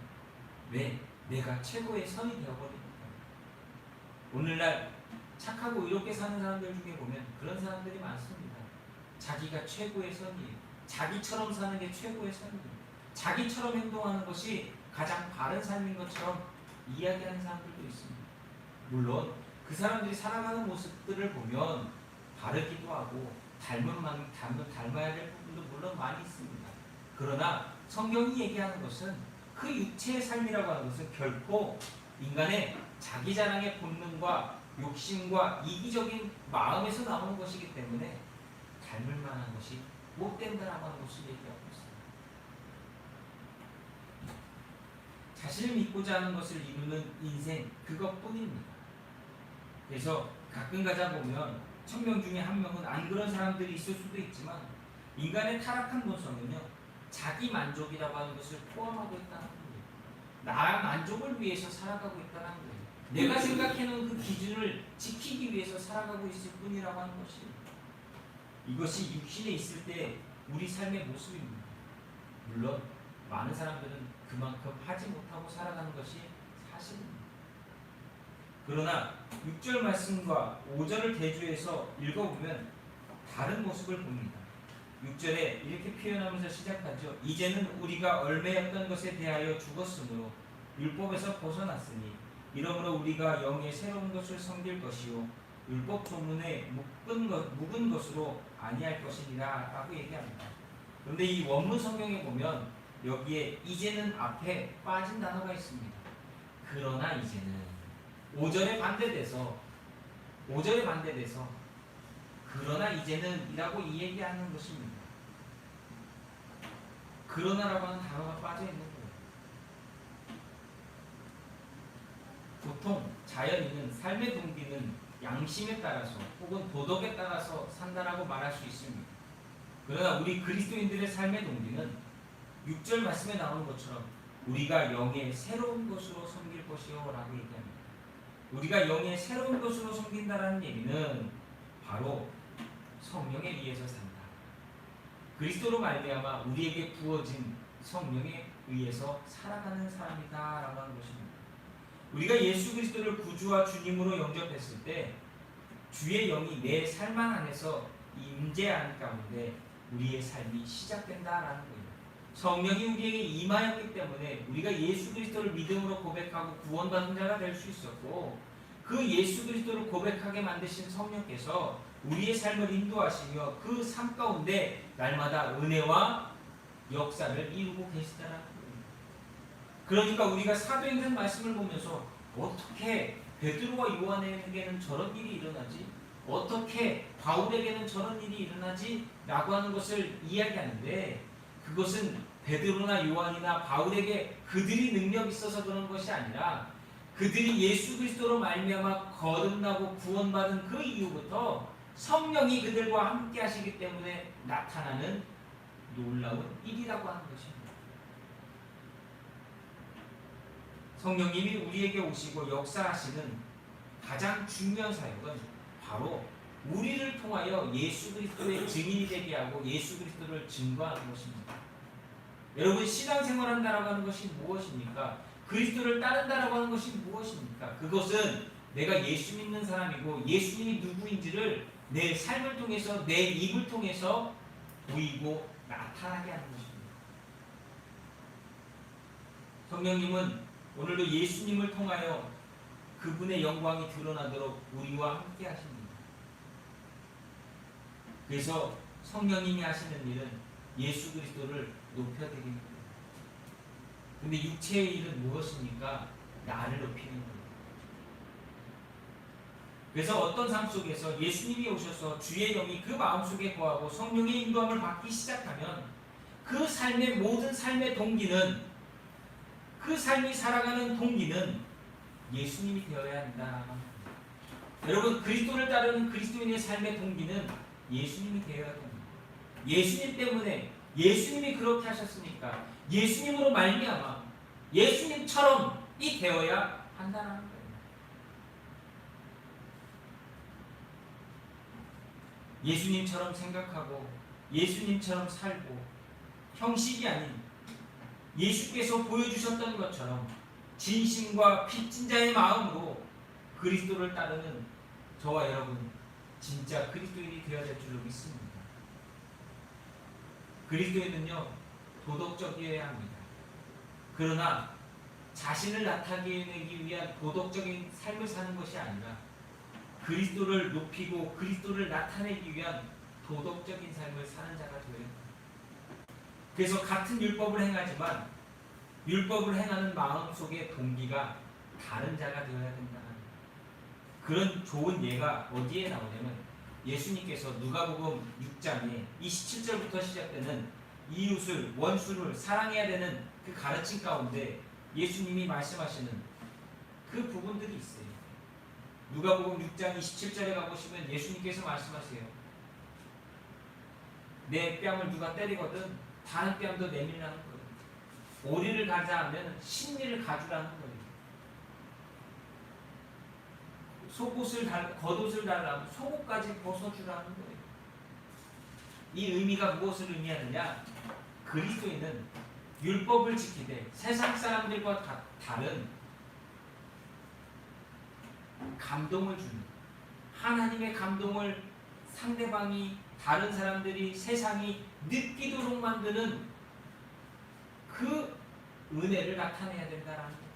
왜? 내가 최고의 선이 되어버리니까. 오늘날 착하고 의롭게 사는 사람들 중에 보면 그런 사람들이 많습니다. 자기가 최고의 선이에요. 자기처럼 사는 게 최고의 선이에요. 자기처럼 행동하는 것이 가장 바른 삶인 것처럼 이야기하는 사람들도 있습니다. 물론 그 사람들이 살아가는 모습들을 보면 바르기도 하고 닮아야 될 부분도 물론 많이 있습니다. 그러나 성경이 얘기하는 것은 그 육체의 삶이라고 하는 것은 결코 인간의 자기 자랑의 본능과 욕심과 이기적인 마음에서 나오는 것이기 때문에 닮을 만한 것이 못 된다라고 하는 것을 얘기하고 있습니다. 자신을 믿고자 하는 것을 이루는 인생, 그것뿐입니다. 그래서 가끔 가다 보면 1000명 중에 1명은 안 그런 사람들이 있을 수도 있지만 인간의 타락한 본성은요, 자기 만족이라고 하는 것을 포함하고 있다는 겁니다. 나 만족을 위해서 살아가고 있다는 거예요. 내가 생각해놓은 그 기준을 지키기 위해서 살아가고 있을 뿐이라고 하는 것이, 이것이 육신에 있을 때 우리 삶의 모습입니다. 물론 많은 사람들은 그만큼 하지 못하고 살아가는 것이 사실입니다. 그러나 6절 말씀과 5절을 대조해서 읽어보면 다른 모습을 봅니다. 6절에 이렇게 표현하면서 시작하죠. 이제는 우리가 얽매였던 것에 대하여 죽었으므로 율법에서 벗어났으니 이러므로 우리가 영의 새로운 것을 섬길 것이요 율법 조문에 묵은 것으로 아니할 것이니라 라고 얘기합니다. 그런데 이 원문 성경에 보면 여기에 이제는 앞에 빠진 단어가 있습니다. 그러나 이제는 5절에 반대돼서 그러나 이제는 이라고 이 얘기하는 것입니다. 그러나라고 하는 단어가 빠져있는 거예요. 보통 자연인은 삶의 동기는 양심에 따라서 혹은 도덕에 따라서 산다라고 말할 수 있습니다. 그러나 우리 그리스도인들의 삶의 동기는 6절 말씀에 나오는 것처럼 우리가 영의 새로운 것으로 섬길 것이요 라고 얘기합니다. 우리가 영의 새로운 것으로 섬긴다라는 얘기는 바로 성령에 의해서 산다. 그리스도로 말미암아 우리에게 부어진 성령에 의해서 살아가는 사람이다라고 하는 것입니다. 우리가 예수 그리스도를 구주와 주님으로 영접했을 때 주의 영이 내 삶 안에서 임재하는 가운데 우리의 삶이 시작된다라는 거예요. 성령이 우리에게 임하였기 때문에 우리가 예수 그리스도를 믿음으로 고백하고 구원받은 자가 될 수 있었고, 그 예수 그리스도를 고백하게 만드신 성령께서 우리의 삶을 인도하시며 그 삶 가운데 날마다 은혜와 역사를 이루고 계시다는 거예요. 그러니까 우리가 사도행전 말씀을 보면서 어떻게 베드로와 요한에게는 저런 일이 일어나지? 어떻게 바울에게는 저런 일이 일어나지? 라고 하는 것을 이야기하는데, 그것은 베드로나 요한이나 바울에게 그들이 능력이 있어서 그런 것이 아니라 그들이 예수 그리스도로 말미암아 거듭나고 구원받은 그 이후부터 성령이 그들과 함께 하시기 때문에 나타나는 놀라운 일이라고 하는 것입니다. 성령님이 우리에게 오시고 역사하시는 가장 중요한 사역은 바로 우리를 통하여 예수 그리스도의 증인이 되게 하고 예수 그리스도를 증거하는 것입니다. 여러분, 신앙생활한다라고 하는 것이 무엇입니까? 그리스도를 따른다라고 하는 것이 무엇입니까? 그것은 내가 예수 믿는 사람이고 예수님이 누구인지를 내 삶을 통해서, 내 입을 통해서 보이고 나타나게 하는 것입니다. 성령님은 오늘도 예수님을 통하여 그분의 영광이 드러나도록 우리와 함께 하십니다. 그래서 성령님이 하시는 일은 예수 그리스도를 높여드리는 거예요. 근데 육체의 일은 무엇입니까? 나를 높이는 거예요. 그래서 어떤 삶 속에서 예수님이 오셔서 주의 영이 그 마음속에 거하고 성령의 인도함을 받기 시작하면 그 삶의 모든 삶의 동기는, 그 삶이 살아가는 동기는 예수님이 되어야 한다. 여러분, 그리스도를 따르는 그리스도인의 삶의 동기는 예수님이 되어야 합니다. 예수님 때문에, 예수님이 그렇게 하셨으니까 예수님으로 말미암아 예수님처럼이 되어야 한다는 거예요. 예수님처럼 생각하고 예수님처럼 살고, 형식이 아닌 예수께서 보여주셨던 것처럼 진심과 빚진 자의 마음으로 그리스도를 따르는 저와 여러분, 진짜 그리스도인이 되어야 될 줄로 믿습니다. 그리스도인은요, 도덕적이어야 합니다. 그러나 자신을 나타내기 위한 도덕적인 삶을 사는 것이 아니라 그리스도를 높이고 그리스도를 나타내기 위한 도덕적인 삶을 사는 자가 되어야 합니다. 그래서 같은 율법을 행하지만 율법을 행하는 마음속의 동기가 다른 자가 되어야 된다. 그런 좋은 예가 어디에 나오냐면 예수님께서 누가복음 6장에 27절부터 시작되는 이웃을, 원수를 사랑해야 되는 그 가르침 가운데 예수님이 말씀하시는 그 부분들이 있어요. 누가복음 6장 27절에 가보시면 예수님께서 말씀하세요. 내 뺨을 누가 때리거든 다른 뺨도 내밀라는 거예요. 오리를 가자하면 신리를 가주라는 거예요. 겉옷을 달라면 속옷까지 벗어주라는 거예요. 이 의미가 무엇을 의미하느냐? 그리스도인은 율법을 지키되 세상 사람들과 다른 감동을 주는, 하나님의 감동을 상대방이, 다른 사람들이, 세상이 느끼도록 만드는 그 은혜를 나타내야 된다라는 거예요.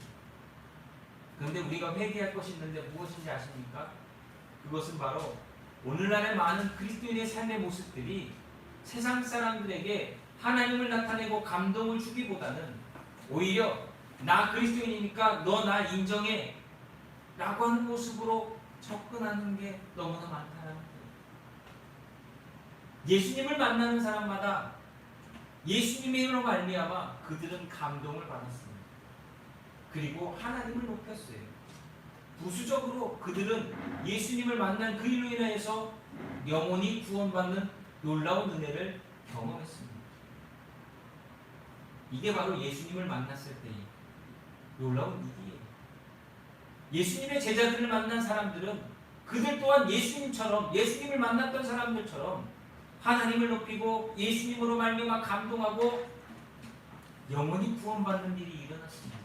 그런데 우리가 회개할 것이 있는데 무엇인지 아십니까? 그것은 바로 오늘날의 많은 그리스도인의 삶의 모습들이 세상 사람들에게 하나님을 나타내고 감동을 주기보다는 오히려 나 그리스도인이니까 너 나 인정해 라고 하는 모습으로 접근하는 게 너무나 많다는 거예요. 예수님을 만나는 사람마다 예수님으로 말미암아 그들은 감동을 받았습니다. 그리고 하나님을 높였어요. 부수적으로 그들은 예수님을 만난 그 일로 인해서 영원히 구원받는 놀라운 은혜를 경험했습니다. 이게 바로 예수님을 만났을 때의 놀라운 일이에요. 예수님의 제자들을 만난 사람들은 그들 또한 예수님처럼, 예수님을 만났던 사람들처럼 하나님을 높이고 예수님으로 말미암아 감동하고 영원히 구원받는 일이 일어났습니다.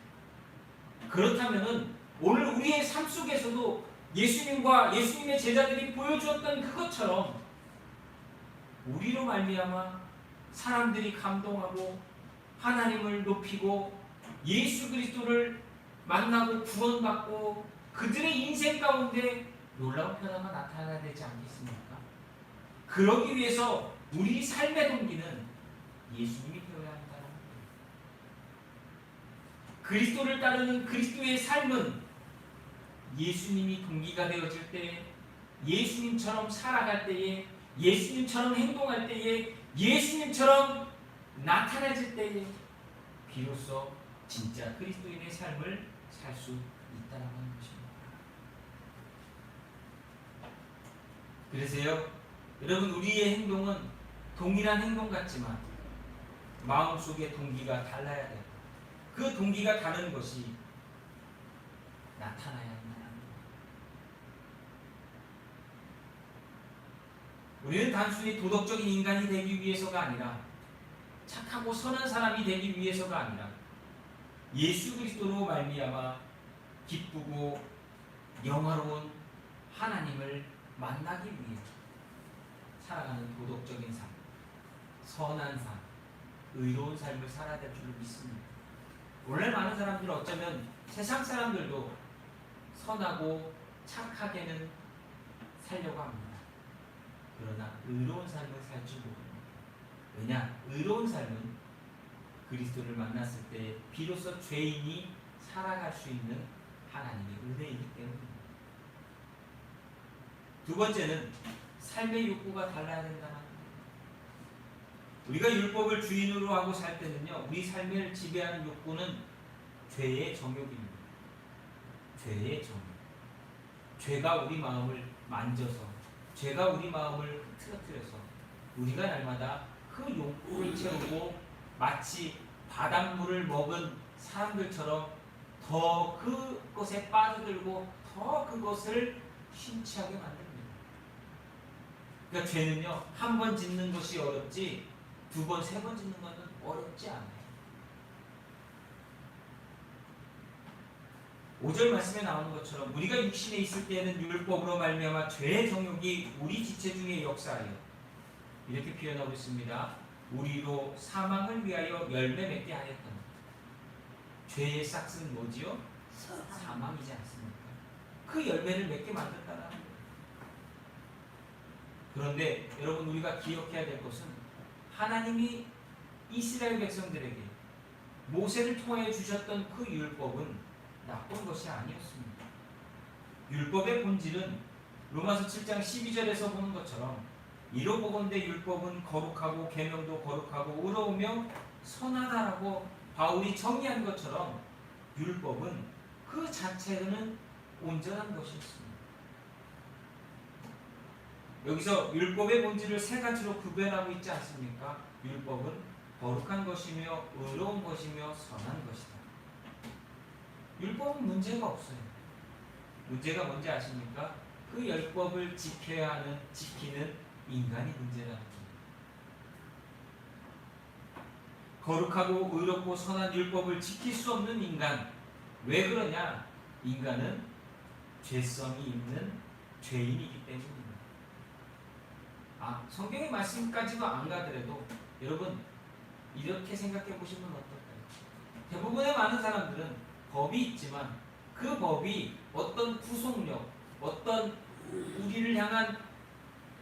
그렇다면은 오늘 우리의 삶 속에서도 예수님과 예수님의 제자들이 보여주었던 그것처럼 우리로 말미암아 사람들이 감동하고 하나님을 높이고 예수 그리스도를 만나고 구원받고 그들의 인생 가운데 놀라운 변화가 나타나야 되지 않겠습니까? 그러기 위해서 우리 삶의 동기는 예수님이 되어야 한다는 거예요. 그리스도를 따르는 그리스도의 삶은 예수님이 동기가 되어질 때, 예수님처럼 살아갈 때에, 예수님처럼 행동할 때에, 예수님처럼 나타나질 때에 비로소 진짜 그리스도인의 삶을 살 수 있다는 것입니다. 그래서요, 여러분, 우리의 행동은 동일한 행동 같지만 마음속의 동기가 달라야 돼요. 그 동기가 다른 것이 나타나야 한다는 거예요. 우리는 단순히 도덕적인 인간이 되기 위해서가 아니라, 착하고 선한 사람이 되기 위해서가 아니라 예수 그리스도로 말미암아 기쁘고 영화로운 하나님을 만나기 위해 살아가는 도덕적인 삶, 선한 삶, 의로운 삶을 살아야 될 줄로 믿습니다. 원래 많은 사람들은 어쩌면 세상 사람들도 선하고 착하게는 살려고 합니다. 그러나 의로운 삶을 살 줄 모릅니다. 왜냐? 의로운 삶은 그리스도를 만났을 때 비로소 죄인이 살아갈 수 있는 하나님의 은혜이기 때문입니다. 두 번째는 삶의 욕구가 달라야 된다는 거예요. 우리가 율법을 주인으로 하고 살 때는요, 우리 삶을 지배하는 욕구는 죄의 정욕입니다. 죄의 정욕. 죄가 우리 마음을 만져서, 죄가 우리 마음을 흐트러뜨려서 우리가 날마다 그 욕구를 채우고 마치 바닷물을 먹은 사람들처럼 더 그것에 빠져들고 더 그것을 심취하게 만듭니다. 그러니까 죄는요, 한 번 짓는 것이 어렵지 두 번, 세 번 짓는 것은 어렵지 않아요. 5절 말씀에 나오는 것처럼 우리가 육신에 있을 때에는 율법으로 말미암아 죄의 정욕이 우리 지체 중에 역사하여, 이렇게 표현하고 있습니다. 우리로 사망을 위하여 열매 맺게 하였던. 죄의 싹은 뭐지요? 사망이지 않습니까? 그 열매를 맺게 만든다는 거예요. 그런데 여러분, 우리가 기억해야 될 것은 하나님이 이스라엘 백성들에게 모세를 통해 주셨던 그 율법은 나쁜 것이 아니었습니다. 율법의 본질은 로마서 7장 12절에서 보는 것처럼 이로보건대 율법은 거룩하고 계명도 거룩하고 의로우며 선하다라고 바울이 정의한 것처럼 율법은 그 자체는 온전한 것이었습니다. 여기서 율법의 본질을 세 가지로 구별하고 있지 않습니까? 율법은 거룩한 것이며 의로운 것이며 선한 것이다. 율법은 문제가 없어요. 문제가 뭔지 아십니까? 그 율법을 지켜야 하는, 지키는 인간이 문제라는 거예요. 거룩하고 의롭고 선한 율법을 지킬 수 없는 인간. 왜 그러냐? 인간은 죄성이 있는 죄인이기 때문입니다. 성경의 말씀까지도 안 가더라도 여러분 이렇게 생각해 보시면 어떨까요? 대부분의 많은 사람들은 법이 있지만 그 법이 어떤 구속력, 어떤 우리를 향한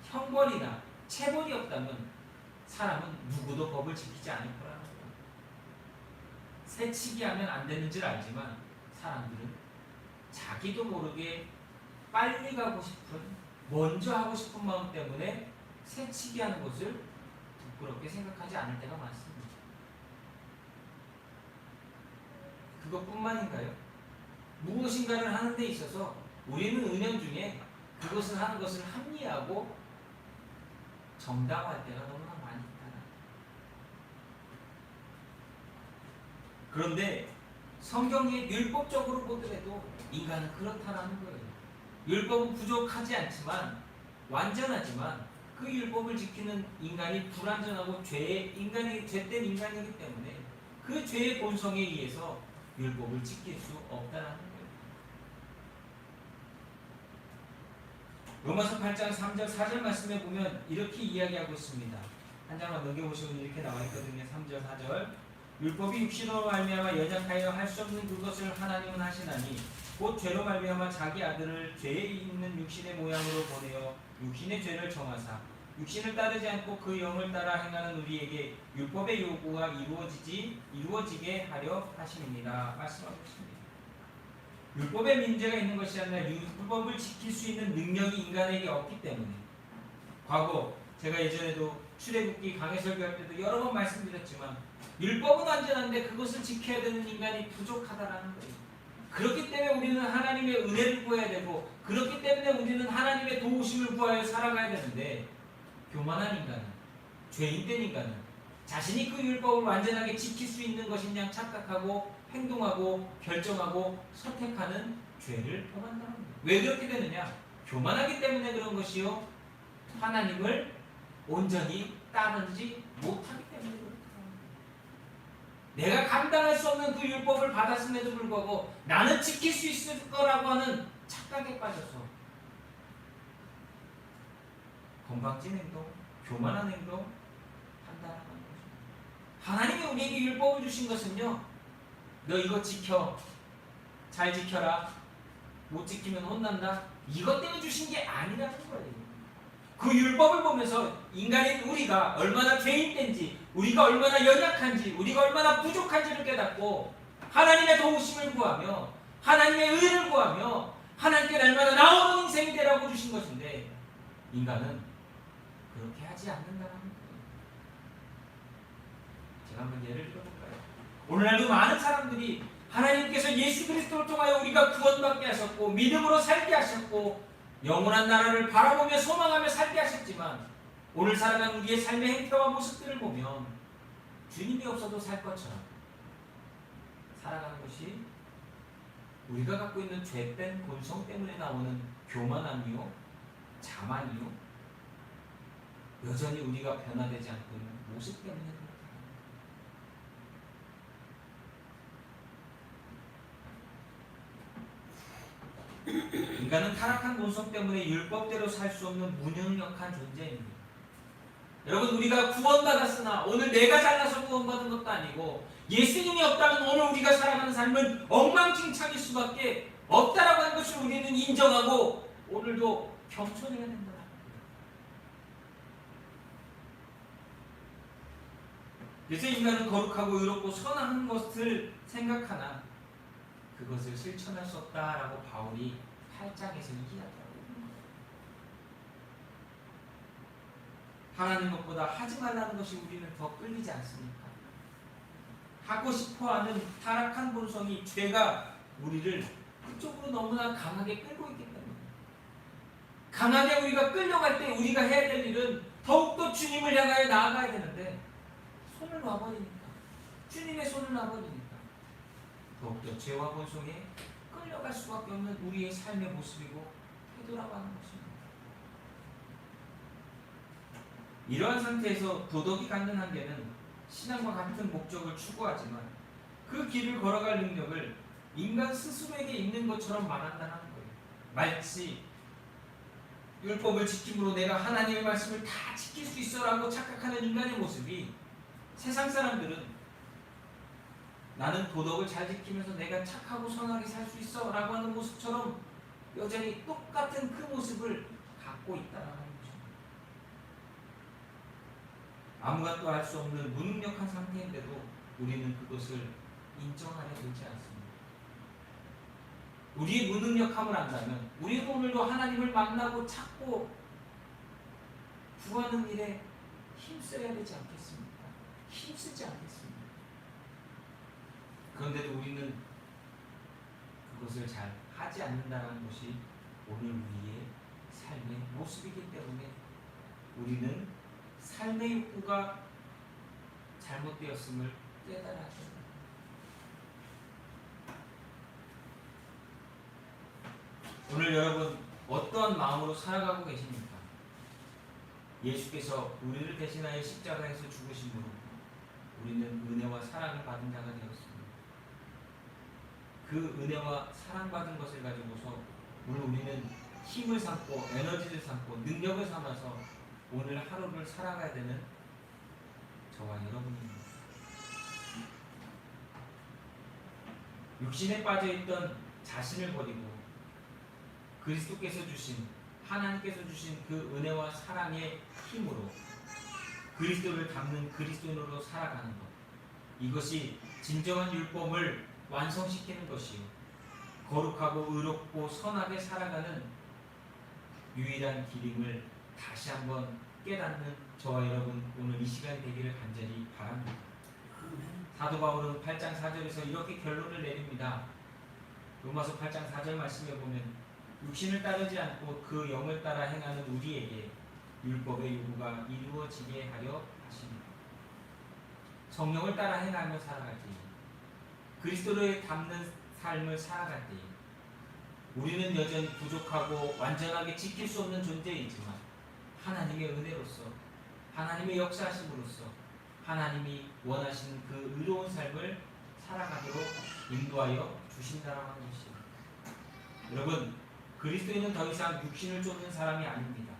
형벌이나 체벌이 없다면 사람은 누구도 법을 지키지 않을 거라는 거예요. 새치기 하면 안 되는 줄 알지만 사람들은 자기도 모르게 빨리 가고 싶은, 먼저 하고 싶은 마음 때문에 새치기 하는 것을 부끄럽게 생각하지 않을 때가 많습니다. 그것뿐만인가요? 무엇인가를 하는 데 있어서 우리는 은연중에 그것을 하는 것을 합리하고 정당화할 때가 너무나 많이 있다. 그런데 성경에 율법적으로 보더라도 인간은 그렇다라는 거예요. 율법은 부족하지 않지만 완전하지만 그 율법을 지키는 인간이 불완전하고 죄된 인간이기 때문에 그 죄의 본성에 의해서 율법을 지킬 수 없다는 거예요. 로마서 8장 3절 4절 말씀에 보면 이렇게 이야기하고 있습니다. 한 장만 넘겨보시면 이렇게 나와 있거든요. 3절 4절 율법이 육신으로 말미암아 연약하여 할 수 없는 그것을 하나님은 하시나니 곧 죄로 말미암아 자기 아들을 죄에 있는 육신의 모양으로 보내어 육신의 죄를 정하사 육신을 따르지 않고 그 영을 따라 행하는 우리에게 율법의 요구가 이루어지게 하려 하심이니라 말씀하고 있습니다. 율법에 문제가 있는 것이 아니라 율법을 지킬 수 있는 능력이 인간에게 없기 때문에 과거 제가 예전에도 출애굽기 강해 설교할 때도 여러 번 말씀드렸지만 율법은 완전한데 그것을 지켜야 되는 인간이 부족하다라는 거예요. 그렇기 때문에 우리는 하나님의 은혜를 구해야 되고 그렇기 때문에 우리는 하나님의 도우심을 구하여 살아가야 되는데 교만한 인간은, 죄인된 인간은 자신이 그 율법을 완전하게 지킬 수 있는 것인 양 착각하고 행동하고 결정하고 선택하는 죄를 범한다는 거예요. 왜 그렇게 되느냐? 교만하기 때문에 그런 것이요 하나님을 온전히 따르지 못하기 때문에 그렇다. 내가 감당할 수 없는 그 율법을 받았음에도 불구하고 나는 지킬 수 있을 거라고 하는 착각에 빠져서 건방진 행동, 교만한 행동 한다는 거죠. 하나님이 우리에게 율법을 주신 것은요, 너 이거 지켜, 잘 지켜라, 못 지키면 혼난다, 이것 때문에 주신 게 아니라는 거예요. 그 율법을 보면서 인간인 우리가 얼마나 죄인된지, 우리가 얼마나 연약한지, 우리가 얼마나 부족한지를 깨닫고 하나님의 도우심을 구하며 하나님의 의를 구하며 하나님께 날마다 나오는 인생이 되라고 주신 것인데 인간은 그렇게 하지 않는다는 거예요. 제가 한번 예를 들어볼까요? 오늘날도 많은 사람들이 하나님께서 예수 그리스도를 통하여 우리가 구원받게 하셨고 믿음으로 살게 하셨고 영원한 나라를 바라보며 소망하며 살게 하셨지만 오늘 살아가는 우리의 삶의 행태와 모습들을 보면 주님이 없어도 살 것처럼 살아가는 것이 우리가 갖고 있는 죄된 본성 때문에 나오는 교만함이요 자만이요 여전히 우리가 변화되지 않고 있는 모습 때문에 그렇다. 인간은 타락한 본성 때문에 율법대로 살 수 없는 무능력한 존재입니다. 여러분 우리가 구원받았으나 오늘 내가 잘나서 구원받은 것도 아니고 예수님이 없다면 오늘 우리가 살아가는 삶은 엉망진창일 수밖에 없다라고 하는 것을 우리는 인정하고 오늘도 겸손해야 된다. 그래서 인간은 거룩하고 의롭고 선한 것을 생각하나 그것을 실천할 수 없다라고 바울이 8장에서 이야기하고 하나님 것보다 하지 말라는 것이 우리는 더 끌리지 않습니까? 하고 싶어하는 타락한 본성이 죄가 우리를 그쪽으로 너무나 강하게 끌고 있기 때문에 강하게 우리가 끌려갈 때 우리가 해야 될 일은 더욱더 주님을 향하여 나아가야 되는데 손을 놔버리니까, 주님의 손을 놔버리니까 더욱더 죄와 본성에 끌려갈 수밖에 없는 우리의 삶의 모습이고 되돌아가는 것입니다. 이러한 상태에서 도덕이 갖는 한계는 신앙과 같은 목적을 추구하지만 그 길을 걸어갈 능력을 인간 스스로에게 있는 것처럼 말한다는 거예요. 마치 율법을 지킴으로 내가 하나님의 말씀을 다 지킬 수 있어라고 착각하는 인간의 모습이, 세상 사람들은 나는 도덕을 잘 지키면서 내가 착하고 선하게 살 수 있어 라고 하는 모습처럼 여전히 똑같은 그 모습을 갖고 있다는 거죠. 아무것도 할 수 없는 무능력한 상태인데도 우리는 그것을 인정하려 들지 않습니다. 우리의 무능력함을 안다면 우리는 오늘도 하나님을 만나고 찾고 구하는 일에 힘써야 되지 않겠습니까? 힘쓰지 않겠습니까? 그런데도 우리는 그것을 잘 하지 않는다는 것이 오늘 우리의 삶의 모습이기 때문에 우리는 삶의 욕구가 잘못되었음을 깨달아야 합니다. 오늘 여러분 어떠한 마음으로 살아가고 계십니까? 예수께서 우리를 대신하여 십자가에서 죽으심으로 우리는 은혜와 사랑을 받은 자가 되었습니다. 그 은혜와 사랑받은 것을 가지고서 오늘 우리는 힘을 삼고 에너지를 삼고 능력을 삼아서 오늘 하루를 살아가야 되는 저와 여러분입니다. 육신에 빠져있던 자신을 버리고 그리스도께서 주신, 하나님께서 주신 그 은혜와 사랑의 힘으로 그리스도를 닮는 그리스도인으로 살아가는 것, 이것이 진정한 율법을 완성시키는 것이요 거룩하고 의롭고 선하게 살아가는 유일한 길임을 다시 한번 깨닫는 저와 여러분 오늘 이 시간이 되기를 간절히 바랍니다. 사도 바울은 8장 4절에서 이렇게 결론을 내립니다. 로마서 8장 4절 말씀에 보면 육신을 따르지 않고 그 영을 따라 행하는 우리에게 율법의 요구가 이루어지게 하려 하십니다. 성령을 따라 행하며 살아갈 때에, 그리스도를 닮는 삶을 살아갈 때에 우리는 여전히 부족하고 완전하게 지킬 수 없는 존재이지만 하나님의 은혜로서, 하나님의 역사하심으로써 하나님이 원하시는 그 의로운 삶을 살아가도록 인도하여 주신다는 것입니다. 여러분, 그리스도인은 더 이상 육신을 쫓는 사람이 아닙니다.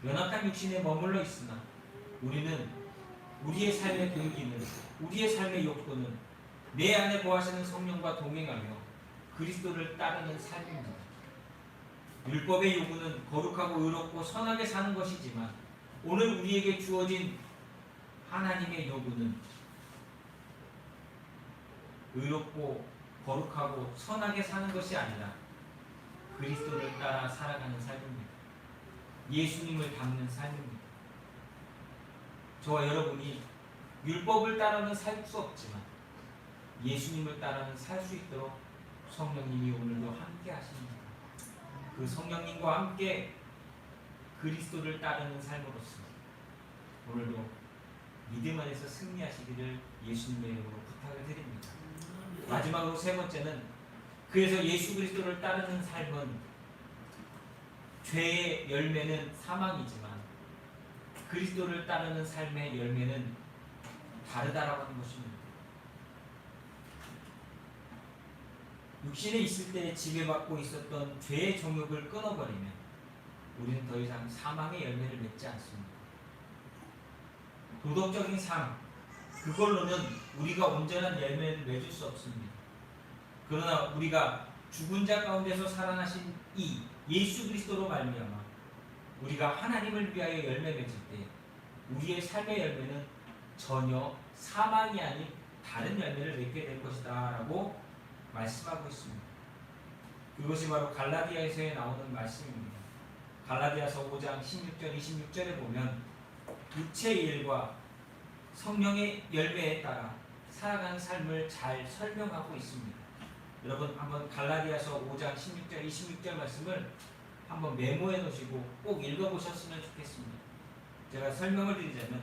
연약한 육신에 머물러 있으나 우리는 우리의 삶의 동기는, 우리의 삶의 욕구는 내 안에 거하시는 성령과 동행하며 그리스도를 따르는 삶입니다. 율법의 요구는 거룩하고 의롭고 선하게 사는 것이지만 오늘 우리에게 주어진 하나님의 요구는 의롭고 거룩하고 선하게 사는 것이 아니라 그리스도를 따라 살아가는 삶입니다. 예수님을 닮는 삶입니다. 저와 여러분이 율법을 따라는 살 수 없지만 예수님을 따라는 살 수 있도록 성령님이 오늘도 함께 하십니다. 그 성령님과 함께 그리스도를 따르는 삶으로서 오늘도 믿음 안에서 승리하시기를 예수님의 이름으로 부탁을 드립니다. 마지막으로 세 번째는, 그래서 예수 그리스도를 따르는 삶은 죄의 열매는 사망이지만 그리스도를 따르는 삶의 열매는 다르다라고 하는 것입니다. 육신에 있을 때 지배받고 있었던 죄의 정욕을 끊어버리면 우리는 더 이상 사망의 열매를 맺지 않습니다. 도덕적인 삶, 그걸로는 우리가 온전한 열매를 맺을 수 없습니다. 그러나 우리가 죽은 자 가운데서 살아나신 이 예수 그리스도로 말미암아 우리가 하나님을 위하여 열매 맺을 때 우리의 삶의 열매는 전혀 사망이 아닌 다른 열매를 맺게 될 것이다 라고 말씀하고 있습니다. 그것이 바로 갈라디아에서 나오는 말씀입니다. 갈라디아서 5장 16절 26절에 보면 육체의 일과 성령의 열매에 따라 살아가는 삶을 잘 설명하고 있습니다. 여러분 한번 갈라디아서 5장 16절 26절 말씀을 한번 메모해 놓으시고 꼭 읽어보셨으면 좋겠습니다. 제가 설명을 드리자면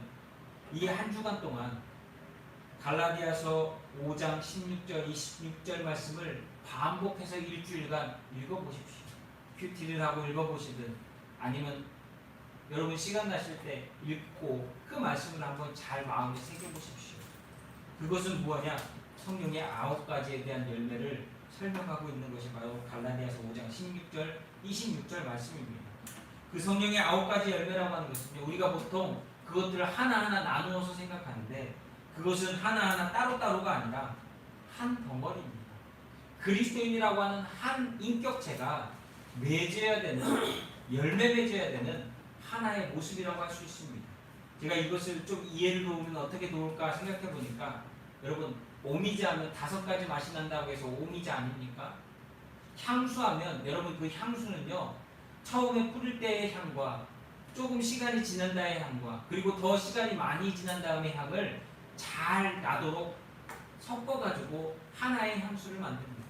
이 한 주간 동안 갈라디아서 5장 16절 26절 말씀을 반복해서 일주일간 읽어보십시오. 큐티를 하고 읽어보시든 아니면 여러분 시간 나실 때 읽고 그 말씀을 한번 잘 마음에 새겨보십시오. 그것은 무엇이냐? 성령의 9가지에 대한 열매를 설명하고 있는 것이 바로 갈라디아서 5장 16절 26절 말씀입니다. 그 성령의 9가지 열매라고 하는 것은요, 우리가 보통 그것들을 하나하나 나누어서 생각하는데 그것은 하나하나 따로따로가 아니라 한 덩어리입니다. 그리스도인이라고 하는 한 인격체가 맺어야 되는, 열매 맺어야 되는 하나의 모습이라고 할 수 있습니다. 제가 이것을 좀 이해를 도우면 어떻게 도울까 생각해 보니까, 여러분 오미자 하면 5가지 맛이 난다고 해서 오미자 아닙니까? 향수하면 여러분 그 향수는요, 처음에 뿌릴 때의 향과 조금 시간이 지난 다음의 향과 그리고 더 시간이 많이 지난 다음의 향을 잘 나도록 섞어가지고 하나의 향수를 만듭니다.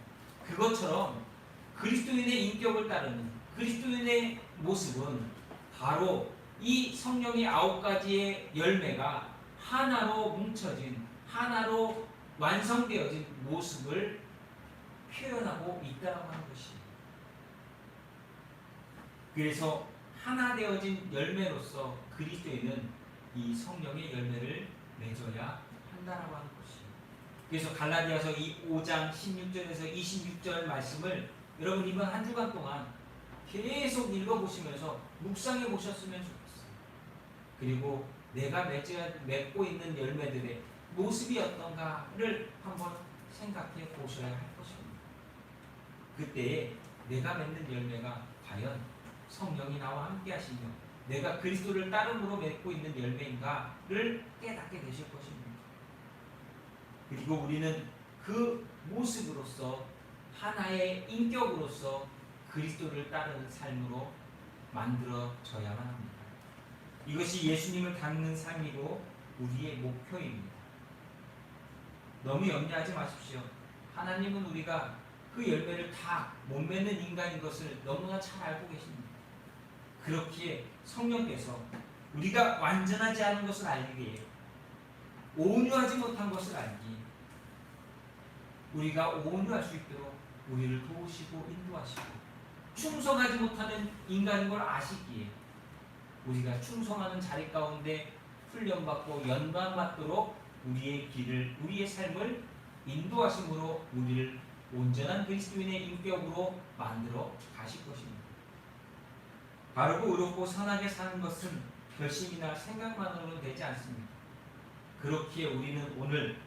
그것처럼 그리스도인의 인격을 따르는 그리스도인의 모습은 바로 이 성령의 9가지의 열매가 하나로 뭉쳐진, 하나로 완성되어진 모습을 표현하고 있다고 하는 것이에요. 그래서 하나 되어진 열매로서 그리스도인은 이 성령의 열매를 맺어야 한다라고 하는 것이에요. 그래서 갈라디아서 이 5장 16절에서 26절 말씀을 여러분 이번 한 주간 동안 계속 읽어보시면서 묵상해 보셨으면 좋겠어요. 그리고 내가 맺고 있는 열매들의 모습이 어떤가를 한번 생각해 보셔야 할 것입니다. 그때에 내가 맺는 열매가 과연 성령이 나와 함께 하시며 내가 그리스도를 따름으로 맺고 있는 열매인가를 깨닫게 되실 것입니다. 그리고 우리는 그 모습으로서 하나의 인격으로서 그리스도를 따르는 삶으로 만들어져야만 합니다. 이것이 예수님을 닮는 삶이고 우리의 목표입니다. 너무 염려하지 마십시오. 하나님은 우리가 그 열매를 다 못 맺는 인간인 것을 너무나 잘 알고 계십니다. 그렇기에 성령께서 우리가 완전하지 않은 것을 알기에, 온유하지 못한 것을 알기, 우리가 온유할 수 있도록 우리를 도우시고 인도하시고, 충성하지 못하는 인간인 걸 아시기에 우리가 충성하는 자리 가운데 훈련받고 연관받도록 우리의 길을, 우리의 삶을 인도하심으로 우리를 온전한 그리스도인의 인격으로 만들어 가실 것입니다. 바르고 의롭고 선하게 사는 것은 결심이나 생각만으로는 되지 않습니다. 그렇기에 우리는 오늘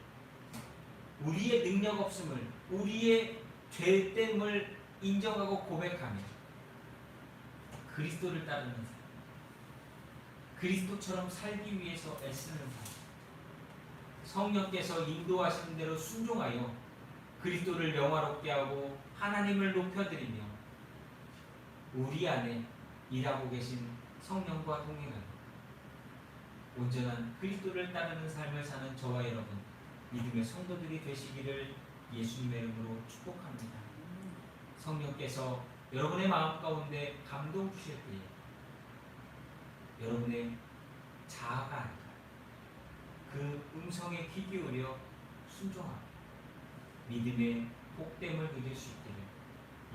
우리의 능력 없음을, 우리의 죄됨을 인정하고 고백하며 그리스도를 따르는 삶, 그리스도처럼 살기 위해서 애쓰는 삶, 성령께서 인도하시는 대로 순종하여 그리스도를 영화롭게 하고 하나님을 높여드리며 우리 안에 일하고 계신 성령과 동행하며 온전한 그리스도를 따르는 삶을 사는 저와 여러분, 믿음의 성도들이 되시기를 예수님의 이름으로 축복합니다. 성령께서 여러분의 마음 가운데 감동 주실 때에 여러분의 자아가 아니라 그 음성에 귀 기울여 순종하고 믿음의 복됨을 누릴 수 있기를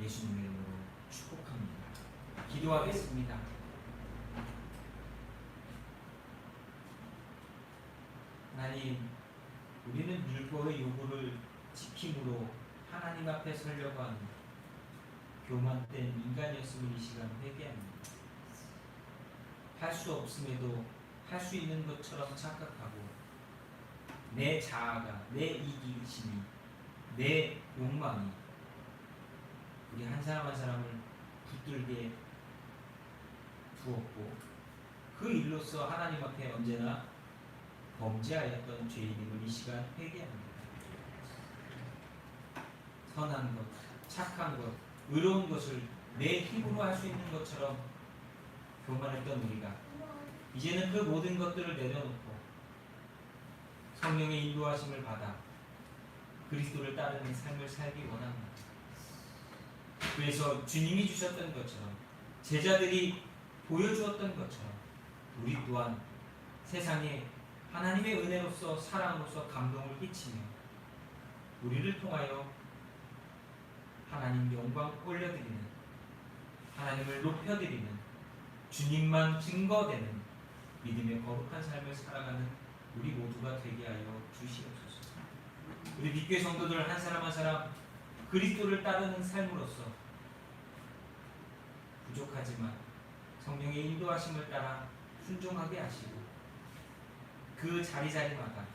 예수님의 이름으로 축복합니다. 기도하겠습니다. 하나님, 우리는 율법의 요구를 지킴으로 하나님 앞에 서려고 하는 교만된 인간이었음을 이 시간 회개합니다. 할 수 없음에도 할 수 있는 것처럼 착각하고 내 자아가, 내 이기심이, 내 욕망이 우리 한 사람 한 사람을 붙들게 두었고 그 일로써 하나님 앞에 언제나 범죄하였던 죄인임을 이 시간 회개합니다. 선한 것, 착한 것, 의로운 것을 내 힘으로 할 수 있는 것처럼 교만했던 우리가 이제는 그 모든 것들을 내려놓고 성령의 인도하심을 받아 그리스도를 따르는 삶을 살기 원합니다. 그래서 주님이 주셨던 것처럼, 제자들이 보여주었던 것처럼 우리 또한 세상에 하나님의 은혜로서 사랑으로서 감동을 끼치며 우리를 통하여 하나님 영광 올려드리는, 하나님을 높여드리는, 주님만 증거되는 믿음의 거룩한 삶을 살아가는 우리 모두가 되게 하여 주시옵소서. 우리 빛교회 성도들 한 사람 한 사람 그리스도를 따르는 삶으로서 부족하지만 성령의 인도하심을 따라 순종하게 하시고 그 자리자리마다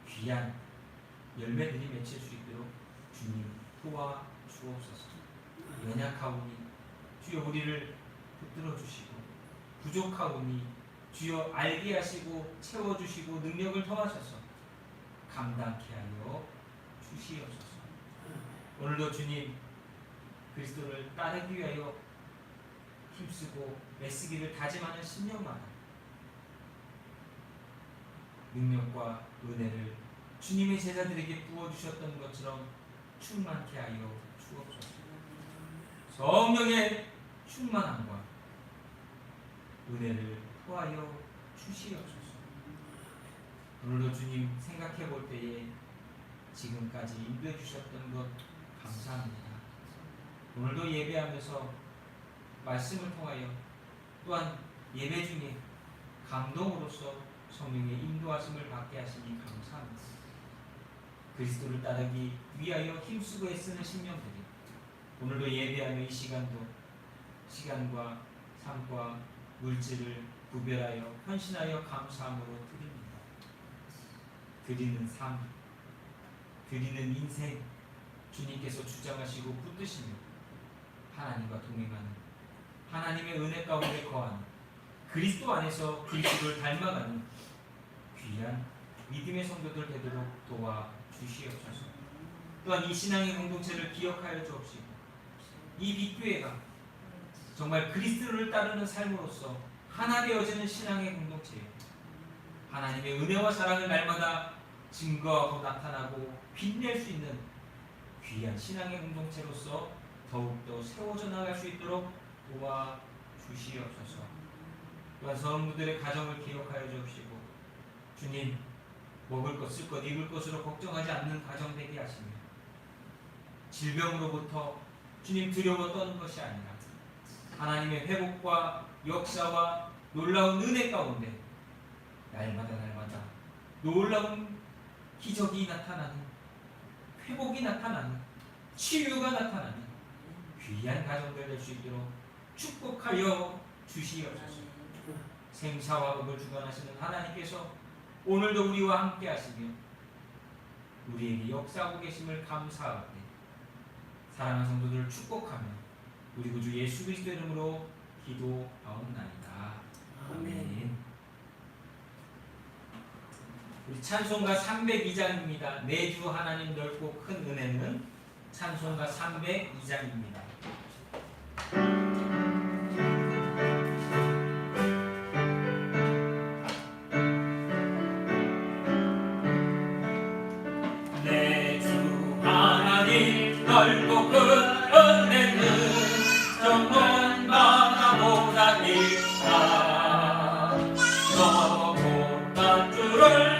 귀한 열매들이 맺힐 수 있도록 주님 도와주옵소서. 연약하오니 주여 우리를 붙들어 주시고, 부족하오니 주여 알게 하시고 채워주시고 능력을 더하셔서 감당케 하여 주시옵소서. 오늘도 주님 그리스도를 따르기 위하여 힘쓰고 애쓰기를 다짐하는 심령마다 능력과 은혜를 주님의 제자들에게 부어주셨던 것처럼 충만케 하여 주옵소서. 성령의 충만함과 은혜를 토하여 주시옵소서. 오늘도 주님 생각해 볼 때에 지금까지 인도해 주셨던 것 감사합니다. 오늘도 예배하면서 말씀을 통하여 또한 예배 중에 감동으로서 성령의 인도하심을 받게 하시니 감사합니다. 그리스도를 따르기 위하여 힘쓰고 애쓰는 심령들이 오늘도 예배하며 이 시간도 시간과 삶과 물질을 구별하여 헌신하여 감사함으로 드립니다. 드리는 삶, 드리는 인생 주님께서 주장하시고 붙드시며 하나님과 동행하는, 하나님의 은혜 가운데 거하는, 그리스도 안에서 그리스도를 닮아가는 귀한 믿음의 성도들 되도록 도와주시옵소서. 또한 이 신앙의 공동체를 기억하여 주옵시고 이 빛교회가 정말 그리스도를 따르는 삶으로서 하나 되어지는 신앙의 공동체요, 하나님의 은혜와 사랑을 날마다 증거하고 나타나고 빛낼 수 있는 귀한 신앙의 공동체로서 더욱더 세워져 나갈 수 있도록 도와주시옵소서. 또한 성도들의 가정을 기억하여 주옵시고 주님 먹을 것, 쓸 것, 입을 것으로 걱정하지 않는 가정 되게 하시며 질병으로부터 주님 두려워 떠는 것이 아니라 하나님의 회복과 역사와 놀라운 은혜 가운데 날마다 놀라운 기적이 나타나는, 회복이 나타나는, 치유가 나타나는 귀한 가정들 될 수 있도록 축복하여 주시옵소서. 생사와 복을 주관하시는 하나님께서 오늘도 우리와 함께 하시며 우리에게 역사하고 계심을 감사하고 사랑하는 성도들을 축복하며 우리 구주 예수 그리스도 이름으로 기도하옵나이다. 아멘. 우리 찬송가 302장입니다. 내 주 하나님 넓고 큰 은혜는 찬송가 302장입니다. 내 주 하나님 넓고 큰 은혜는 정말 바다보다 깊다. 너 못난 줄을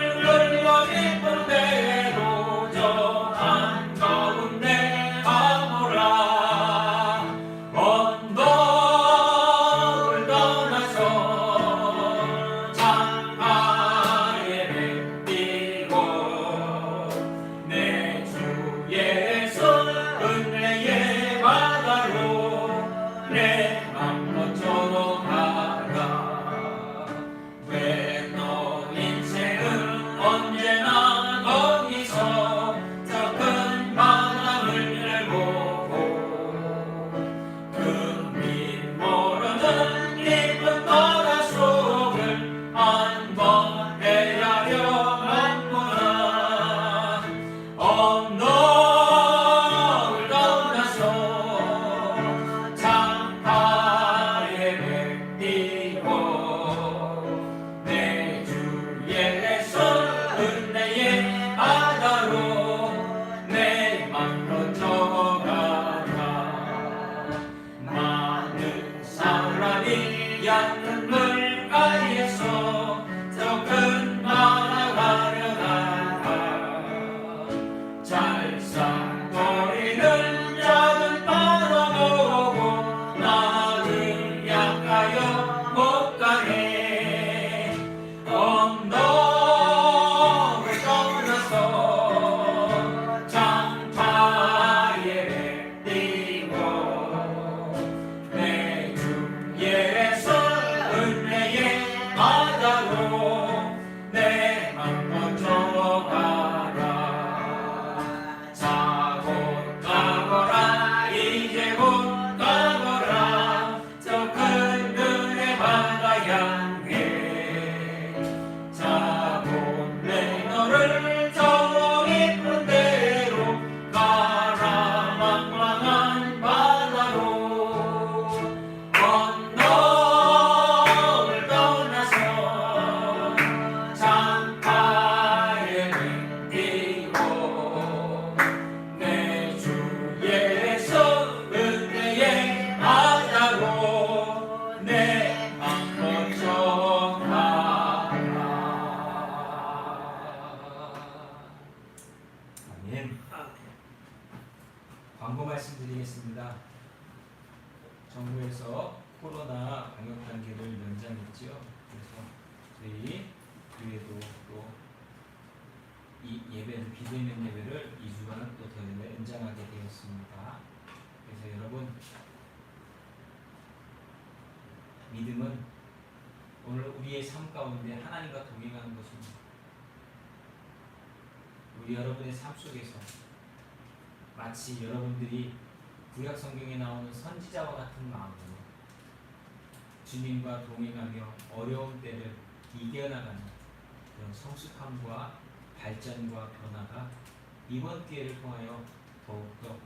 얕은 물가에서 저 큰 강 나가 향해 자본내 너를 저 깊은 데로 가라 망망한 바다로 건너를 떠나서 창가에 댕기고 내 주 예수 은혜의 바다로 내 맘 먼저 가라. 아멘. 광고 말씀드리겠습니다. 정부에서 코로나 방역 단계를 연장했지요. 그래서 저희 교회도 또 이 예배를 비대면 예배를 2주간 또 더 연장하게 되었습니다. 그래서 여러분 믿음은 오늘 우리의 삶 가운데 하나님과 동행하는 것입니다. 우리 여러분의 삶 속에서 마치 여러분들이 구약 성경에 나오는 선지자와 같은 마음으로 주님과 동행하며 어려운 때를 이겨나가는 그런 성숙함과 발전과 변화가 이번 기회를 통하여 더욱더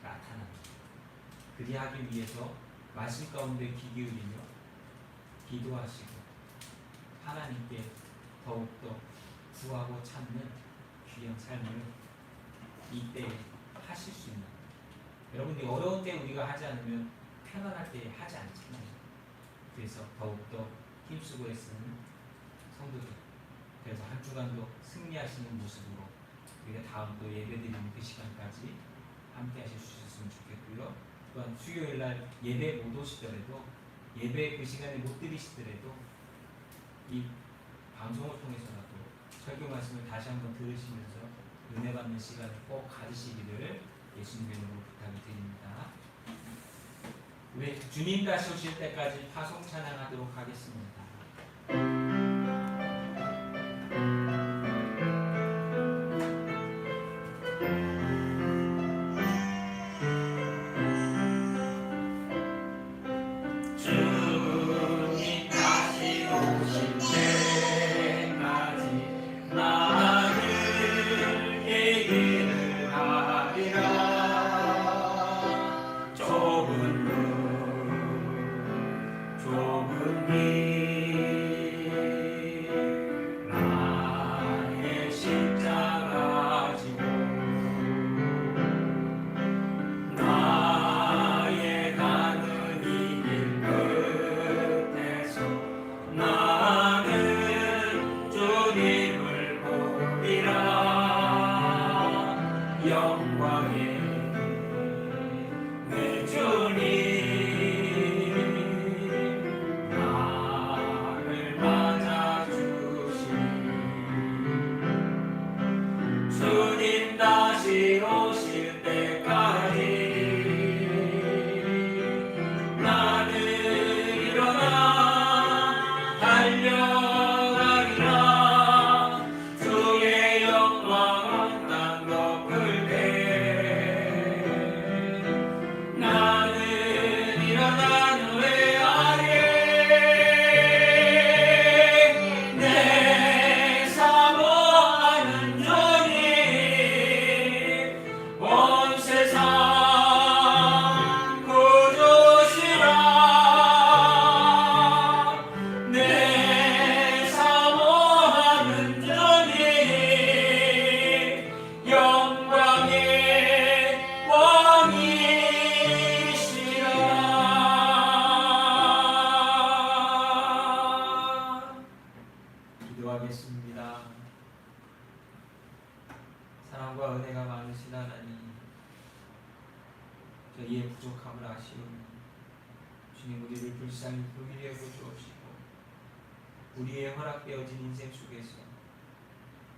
나타납니다. 그리하기 위해서 말씀 가운데 귀 기울이며 기도하시고 하나님께 더욱더 구하고 찾는 귀한 삶을 이때 하실 수 있는, 여러분들이 어려운 때 우리가 하지 않으면 편안할 때 하지 않잖아요. 그래서 더욱더 힘쓰고 애쓰는 성도들, 그래서 한 주간도 승리하시는 모습으로 우리가 다음 또 예배드리는 그 시간까지 함께 하실 수 있었으면 좋겠고요. 또한 수요일날 예배 못 오시더라도, 예배 그 시간에 못 드리시더라도 이 방송을 통해서라도 설교 말씀을 다시 한번 들으시면서 은혜 받는 시간을 꼭 가지시기를 예수님의 이름으로 부탁을 드립니다. 우리 주님 다시 오실 때까지 파송 찬양하도록 하겠습니다. 주님 다시 오실 때까지 나를 얘기를 하리라. 좁은 문 좁은 길 나의 십자가 지고 나의 가는 이 길 끝에서 나는 주님을 보리라. 영광의 내 주님 나를 맞아주시니 주님 다시 오실 때까지 나는 일어나 달려가리라. 주의 영광 땅 덮을 때 나는 일어나 노래하리. 내 사모하는 주님 온 세상 구주시라. 내 사모하는 주님 영광의 왕이시라. 기도하겠습니다. 사랑과 은혜가 많으신 하나님, 저희의 부족함을 아시오니 주님 우리를 불쌍히 긍휼히 여겨 주옵시고 우리의 허락되어진 인생 속에서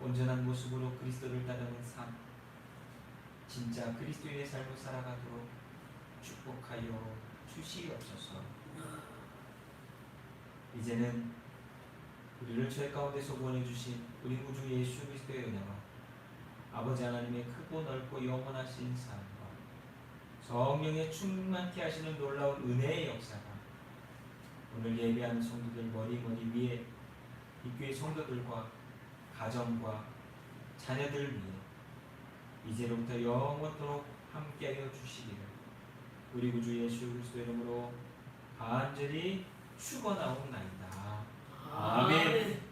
온전한 모습으로 그리스도를 따르는 삶, 진짜 그리스도의 삶을 살아가도록 축복하여 주시옵소서. 이제는 우리를 죄 가운데서 구원해주신 우리 구주 예수 그리스도의 은혜와 아버지 하나님의 크고 넓고 영원하신 사랑과 성령의 충만케 하시는 놀라운 은혜의 역사가 오늘 예배하는 성도들 머리 위에 이 교회 성도들과 가정과 자녀들 위해 이제로부터 영원토록 함께하여 주시기를 우리 구주 예수 그리스도 이름으로 간절히 축원하옵나이다. 아멘.